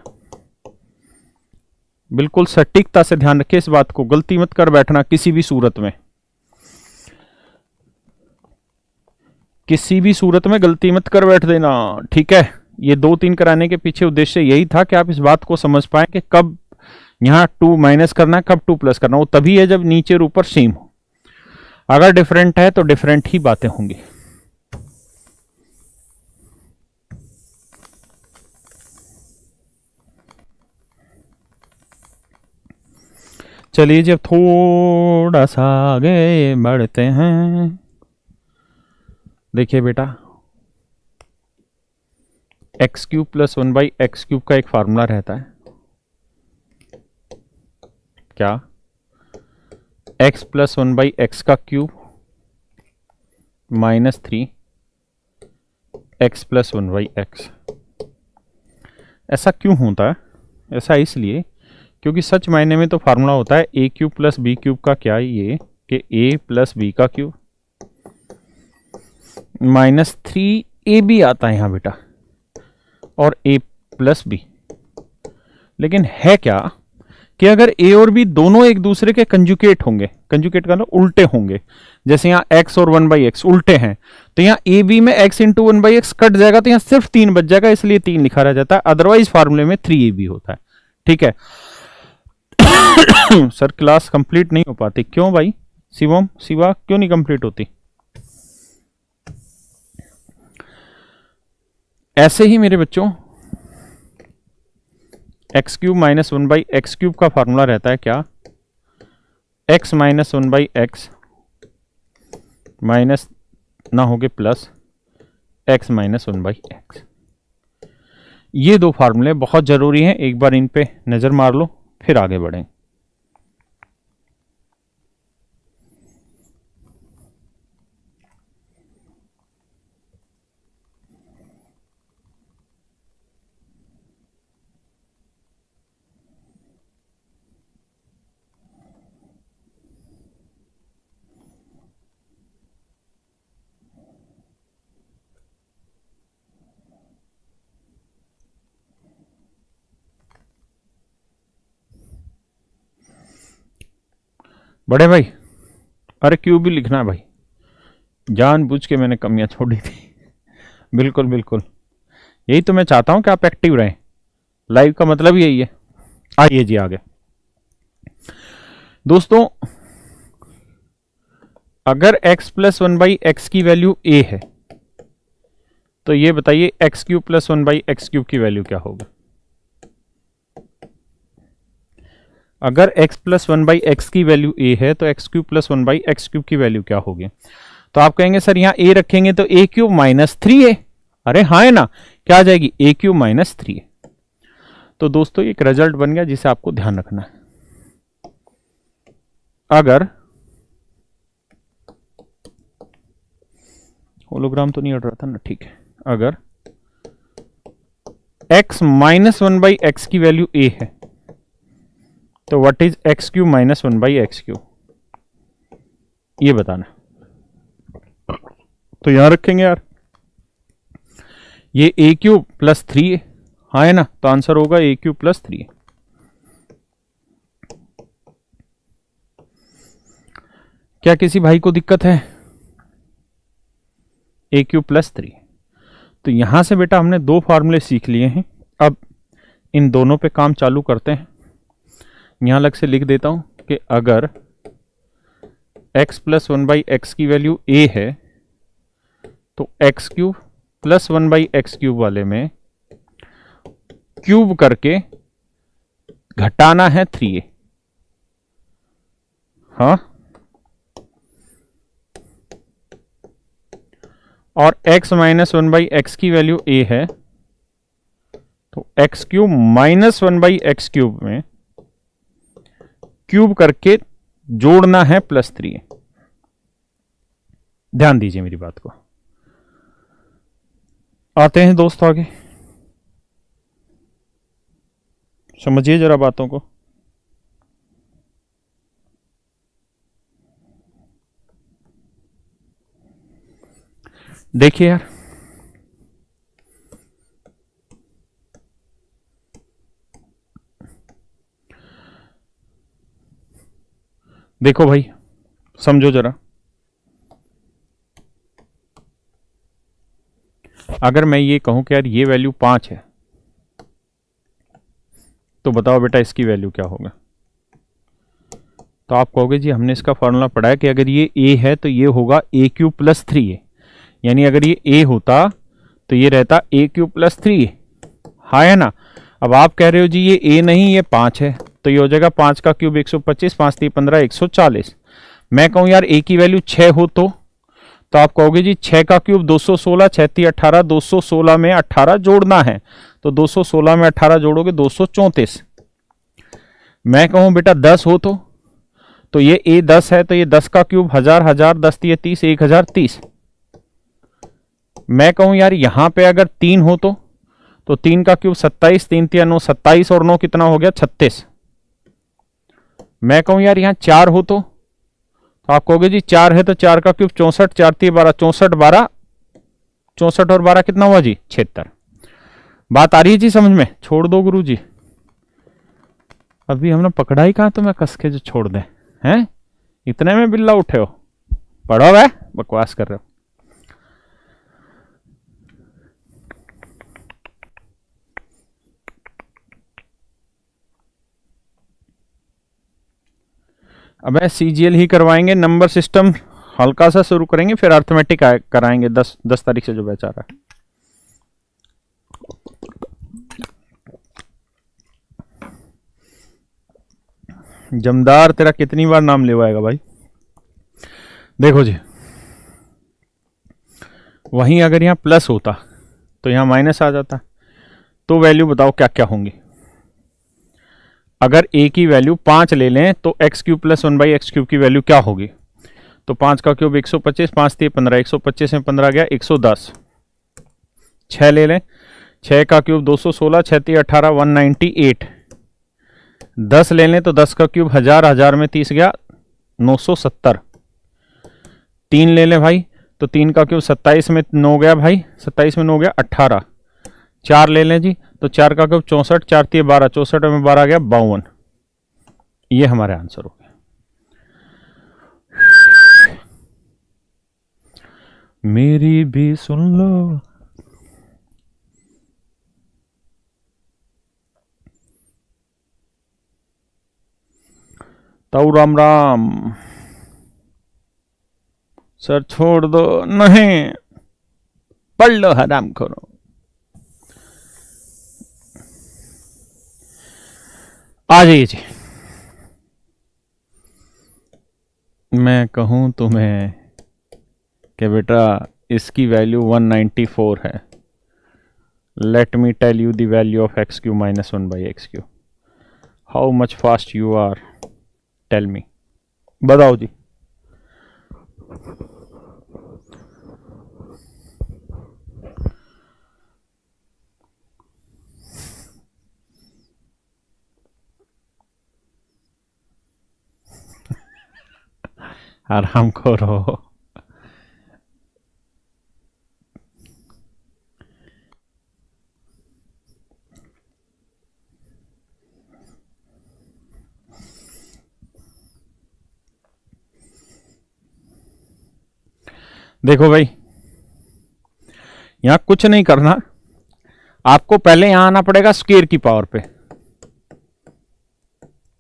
बिल्कुल सटीकता से ध्यान रखिए इस बात को, गलती मत कर बैठना किसी भी सूरत में, किसी भी सूरत में गलती मत कर बैठ देना, ठीक है। ये 2-3 कराने के पीछे उद्देश्य यही था कि आप इस बात को समझ पाए कि कब यहां 2 माइनस करना है, कब 2 प्लस करना, वो तभी है जब नीचे और ऊपर सेम हो। अगर डिफरेंट है तो डिफरेंट ही बातें होंगी। चलिए जब थोड़ा सा आगे बढ़ते हैं, देखिए बेटा x³ + 1/x³ का एक फार्मूला रहता है, क्या? x + 1/x का क्यूब -3 x + 1/x। ऐसा क्यों होता है? ऐसा इसलिए क्योंकि सच मायने में तो फार्मूला होता है a³ + b³ का क्या है, ये कि a + b का क्यूब -3ab आता है यहां बेटा, और a + b। लेकिन है क्या कि अगर a और b दोनों एक दूसरे के कंजुकेट होंगे, कंजुकेट का मतलब उल्टे होंगे, जैसे यहाँ x और 1/x उल्टे हैं, तो यहाँ a b में x × 1/x कट जाएगा, तो यहाँ सिर्फ 3 बच जाएगा, इसलिए 3 लिखा रह जाता है। अदरवाइज फार्मूले में 3ab होता है, ठीक है। सर क्लास कंप्लीट नहीं हो पाती, क्यों भाई? शिवम, शिवा क्यों नहीं कंप्लीट होती? ऐसे ही मेरे बच्चों x³ - 1/x³ का फार्मूला रहता है क्या? x - 1/x माइनस ना होगे प्लस x - 1/x। ये दो फार्मूले बहुत जरूरी हैं, एक बार इन पे नजर मार लो फिर आगे बढ़ें। बड़े भाई, अरे क्यूब भी लिखना है भाई, जानबूझ के मैंने कमियां छोड़ी थी। बिल्कुल बिल्कुल, यही तो मैं चाहता हूं कि आप एक्टिव रहें, लाइव का मतलब यही है। आइए जी आगे दोस्तों, अगर x + 1/x की वैल्यू a है, तो ये बताइए x³ + 1/x³ की वैल्यू क्या होगी? अगर x + 1/x की वैल्यू a है तो x³ + 1/x³ की वैल्यू क्या होगी? तो आप कहेंगे सर यहाँ a रखेंगे तो a³ - 3a। अरे हाँ है ना, क्या आ जाएगी? a³ - 3a। तो दोस्तों एक रिजल्ट बन गया जिसे आपको ध्यान रखना है। अगर होलोग्राम तो नहीं अड़ रहा था ना, ठीक है। अगर x - 1/x की वैल्यू a है तो व्हाट इज x³ - 1/x³? ये बताना। तो यहां रखेंगे यार, ये a³ + 3a, हाँ है ना, तो आंसर होगा a³ + 3a। क्या किसी भाई को दिक्कत है? a³ + 3। तो यहां से बेटा हमने दो फार्मूले सीख लिए हैं, अब इन दोनों पे काम चालू करते हैं। यहां अलग से लिख देता हूं कि अगर x + 1/x की वैल्यू a है तो x³ + 1/x³ वाले में क्यूब करके घटाना है 3a। हाँ, और x - 1/x की वैल्यू a है तो x³ - 1/x³ में क्यूब करके जोड़ना है +3a। ध्यान दीजिए मेरी बात को। आते हैं दोस्त आगे, समझिए जरा बातों को। देखिए यार, देखो भाई, समझो जरा। अगर मैं ये कहूं कि यार ये वैल्यू 5 है, तो बताओ बेटा इसकी वैल्यू क्या होगा? तो आप कहोगे जी हमने इसका फॉर्मूला पढ़ा है कि अगर ये a है तो ये होगा a³ प्लस 3a, यानी अगर ये a होता तो ये रहता a³ प्लस 3a, हाँ है ना। अब आप कह रहे हो जी ये a नहीं, ये 5 है, तो ये हो जाएगा 5 का क्यूब 125, 5 3 15 140। मैं कहूँ यार a की वैल्यू 6 हो तो आप कहोगे जी 6 का क्यूब 216, 6 3 18, 216 में 18 जोड़ना है, तो 216 में 18 जोड़ोगे 234। मैं कहूँ बेटा 10 हो तो ये a 10 है, तो ये 10 का क्यूब 1000, 1000 10 3 30, 1030। मैं कहूँ यार यहां पे अगर 3 हो तो 3 का क्यूब 27, 3 3 9 27, और 9 कितना हो गया 36। मैं कहूँ यार यहाँ 4 हो तो आप कहोगे जी 4 है तो 4 का क्यूब 64, 4 3 12, 64 12, 64 और 12 कितना हुआ जी 76। बात आ रही है जी समझ में? छोड़ दो गुरु जी, अभी हमने पकड़ा ही कहा तुम्हें कस के जो छोड़ दे हैं, इतने में बिल्ला उठे हो, पढ़ो वह बकवास कर रहे हो। अब CGL ही करवाएंगे, नंबर सिस्टम हल्का सा शुरू करेंगे, फिर अर्थमेटिक कराएंगे 10 तारीख से जो बैच आ रहा है। जमदार तेरा कितनी बार नाम लेवाएगा भाई? देखो जी, वहीं अगर यहाँ प्लस होता तो यहाँ माइनस आ जाता, तो वैल्यू बताओ क्या क्या होंगी? अगर a की वैल्यू 5 ले लें तो x³ प्लस 1/x³ की वैल्यू क्या होगी? तो 5 का क्यूब 125, 5 3 15, 125 में 15 गया 110। 6 ले लें, 6 का क्यूब 216, 6 3 18, 198। 10 ले लें तो 10 का क्यूब 1000, 1000 में 30 गया 970। 3 ले लें भाई तो 3 का क्यूब 27 में 9 गया भाई, 27 में 9 गया 18। 4 ले लें जी तो 4 का क्यूब 64, 4 3 12, 64 में 12 गया 52। ये हमारे आंसर हो गए। मेरी भी सुन लो, ताऊ राम राम। सर छोड़ दो, नहीं पढ़ लो हराम खोरो। आ जाइए जी। मैं कहूं तुम्हें कि बेटा इसकी वैल्यू 194 है, let me tell you the value of x³ minus 1/x³। How much fast you are, tell me, बताओ जी। आराम करो। देखो भाई, यहां कुछ नहीं करना, आपको पहले यहां आना पड़ेगा स्क्वायर की पावर पे।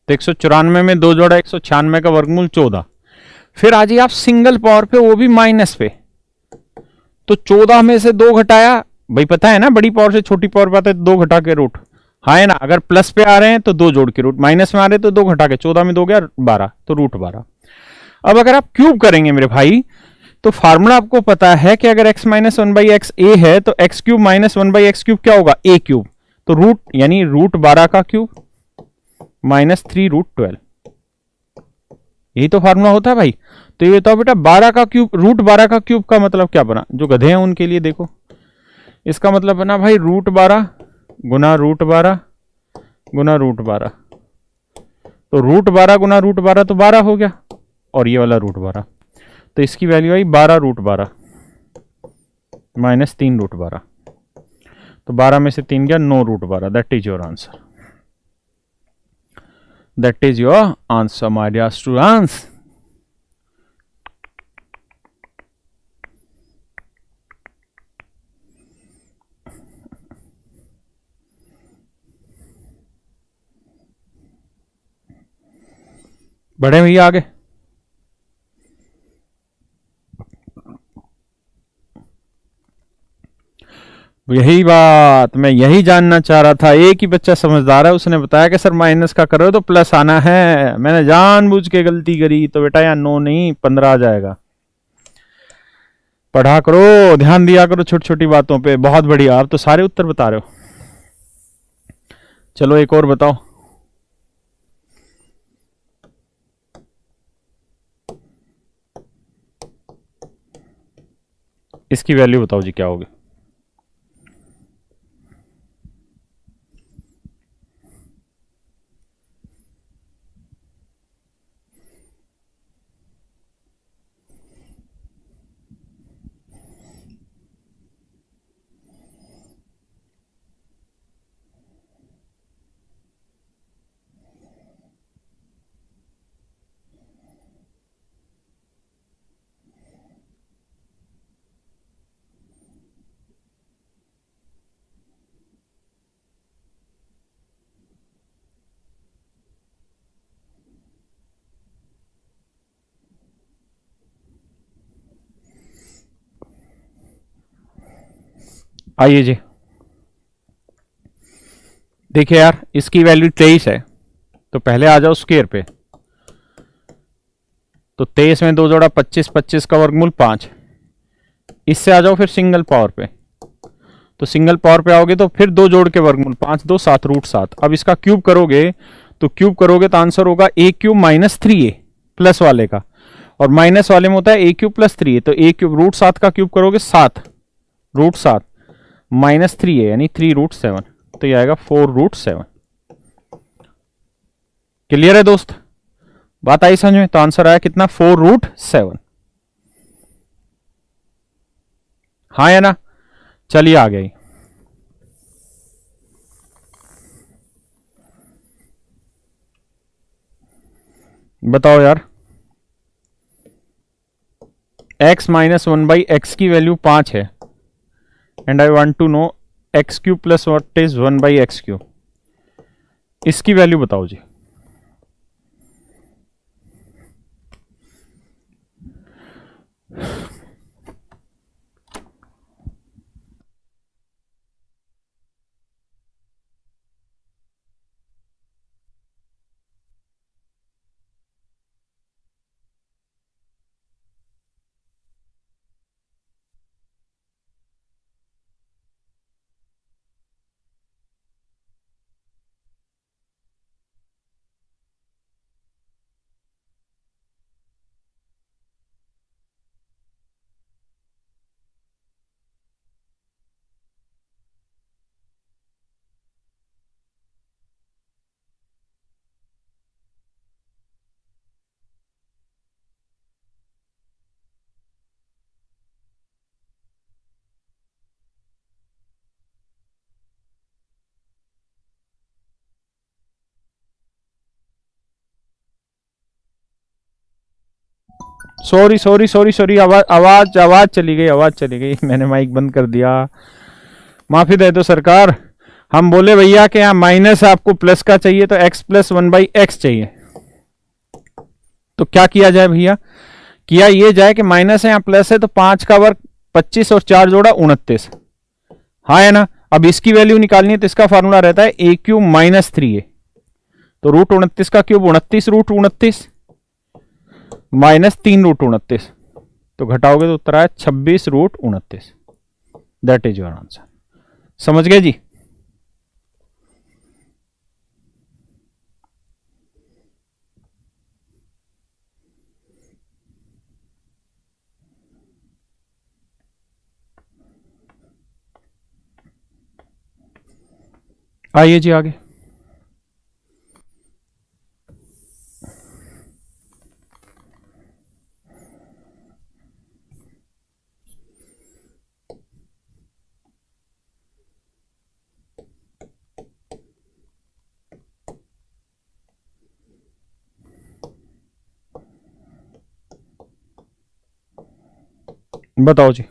तो 194 में 2 जोड़ा 196 का वर्गमूल 14। फिर आ जाइए आप सिंगल पावर पे, वो भी माइनस पे। तो 14 में से 2 घटाया, भाई पता है ना बड़ी पावर से छोटी पावर पे आते हैं 2 घटा के रूट, हाँ है ना। अगर प्लस पे आ रहे हैं तो 2 जोड़ के रूट, माइनस में आ रहे हैं तो 2 घटा के, 14 में 2 गया 12, तो रूट 12। अब अगर आप क्यूब करेंगे मेरे भाई, तो फार्मूला आपको पता है कि अगर x माइनस 1/x a है तो x³ माइनस 1/x³ क्या होगा a³। तो रूट यानी रूट 12 का क्यूब माइनस 3 रूट 12, यही तो फार्मूला होता है भाई। तो ये बताओ बेटा 12 का क्यूब, रूट 12 का क्यूब का मतलब क्या बना? जो गधे हैं उनके लिए देखो, इसका मतलब बना भाई √12 गुना √12 गुना √12, तो √12 गुना √12 तो 12 हो गया, और ये वाला √12, तो इसकी वैल्यू आई 12√12 माइनस 3√12, तो 12 में से 3 गया 9√12। That is your answer, that is your answer my dear students. बढ़े भैया आगे। यही बात मैं यही जानना चाह रहा था, एक ही बच्चा समझदार है, उसने बताया कि सर माइनस का करो तो प्लस आना है, मैंने जानबूझ के गलती करी, तो बेटा यहाँ 9 नहीं 15 आ जाएगा। पढ़ा करो, ध्यान दिया करो छोटी छोटी बातों पे। बहुत बढ़िया, आप तो सारे उत्तर बता रहे हो। चलो एक और बताओ। इसकी वैल्यू बताओ जी क्या होगी। आइए जी, देखिए यार, इसकी वैल्यू 23 है, तो पहले आ जाओ स्क्वायर पे, तो 23 में 2 जोड़ा 25, 25 का वर्गमूल 5। इससे आ जाओ फिर सिंगल पावर पे, तो सिंगल पावर पे आओगे तो फिर 2 जोड़ के वर्गमूल 5 2 7 √7। अब इसका क्यूब करोगे, तो क्यूब करोगे तो आंसर होगा a³ माइनस 3a प्लस वाले का, और माइनस वाले में होता है a³ प्लस 3a, तो a³ √7 का क्यूब करोगे 7 √7 माइनस 3a यानी 3√7, तो ये आएगा 4√7। क्लियर है दोस्त, बात आई समझ में? तो आंसर आया कितना, 4√7। हाँ या ना? चलिए आ गई। बताओ यार, x माइनस 1/x की वैल्यू 5 है, and I want to know x³ plus what is 1/x³, इसकी वैल्यू बताओ जी। सॉरी सॉरी सॉरी सॉरी, आवाज आवाज आवाज चली गई, आवाज चली गई, मैंने माइक बंद कर दिया, माफी दे दो सरकार। हम बोले भैया कि यहाँ माइनस आपको प्लस का चाहिए, तो x प्लस 1/x चाहिए, तो क्या किया जाए भैया? किया ये जाए कि माइनस है यहाँ प्लस है, तो 5 का वर्ग 25 और 4 जोड़ा 29। हाँ है ना? अब इसकी वैल्यू निकालनी है, तो इसका फॉर्मूला रहता है a³ माइनस 3a, तो √29 का क्यूब 29√29 माइनस 3√29, तो घटाओगे तो उत्तर आया 26√29। That is your answer. समझ गए जी? आइए जी आगे। बताओ जी।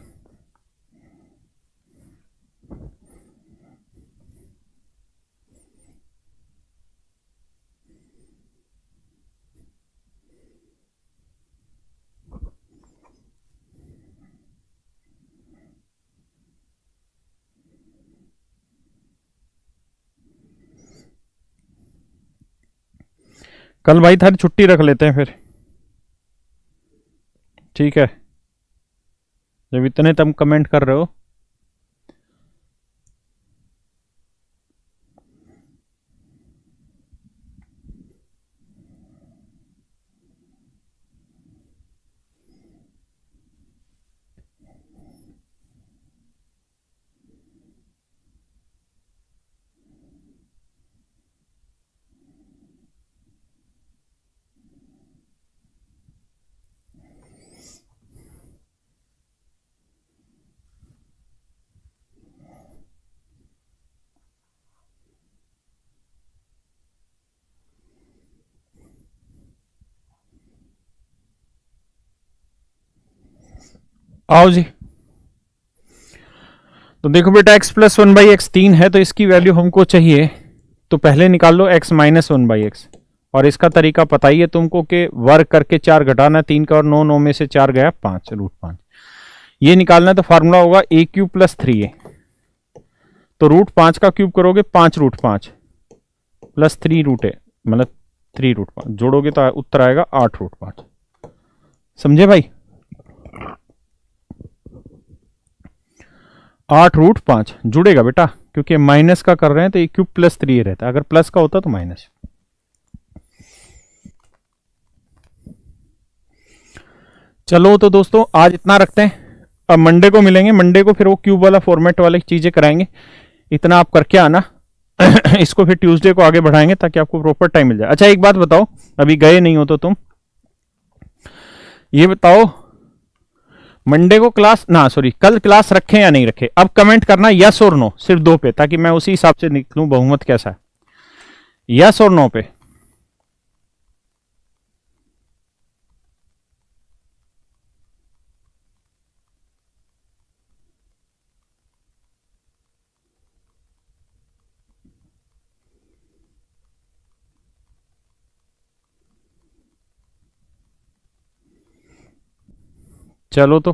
कल भाई थारी छुट्टी रख लेते हैं फिर, ठीक है, जब इतने तुम कमेंट कर रहे हो। आओ जी। तो देखो बेटा x प्लस 1/x 3 है, तो इसकी वैल्यू हमको चाहिए, तो पहले निकाल लो x माइनस 1/x। और इसका तरीका पता ही है तुमको कि वर्ग करके 4 घटाना, 3 का और 9, 9 में से 4 गया 5, √5 ये निकालना है। तो फार्मूला होगा a³ प्लस 3a। तो √5 का क्यूब करोगे 5√5 प्लस 3√a, मतलब 3√5 जोड़ोगे तो उत्तर आएगा 8√5। समझे भाई? 8√5 जुड़ेगा बेटा, क्योंकि माइनस का कर रहे हैं तो a³ प्लस 3a रहता है, अगर प्लस का होता तो माइनस। चलो तो दोस्तों आज इतना रखते हैं, अब मंडे को मिलेंगे। मंडे को फिर वो क्यूब वाला फॉर्मेट वाली चीजें कराएंगे, इतना आप करके आना। इसको फिर ट्यूसडे को आगे बढ़ाएंगे ताकि आपको प्रॉपर टाइम मिल जाए। अच्छा एक बात बताओ, अभी गए नहीं हो तो तुम ये बताओ, मंडे को क्लास ना, सॉरी कल क्लास रखें या नहीं रखें? अब कमेंट करना यस और नो, सिर्फ 2 पे, ताकि मैं उसी हिसाब से निकलूं बहुमत कैसा है। यस और नो पे। चलो तो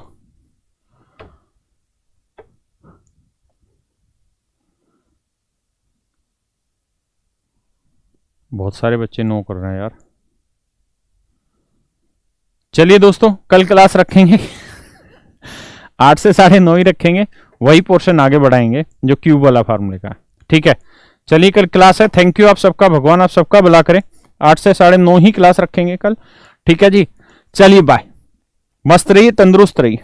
बहुत सारे बच्चे नो कर रहे हैं यार। चलिए दोस्तों कल क्लास रखेंगे 8 से 9:30 ही रखेंगे, वही पोर्शन आगे बढ़ाएंगे जो क्यूब वाला फार्मूले का है। ठीक है, चलिए कल क्लास है। थैंक यू आप सबका, भगवान आप सबका भला करे। 8 से 9:30 ही क्लास रखेंगे कल। ठीक है जी, चलिए बाय, मस्त रहिए, तंदुरुस्त रहिए।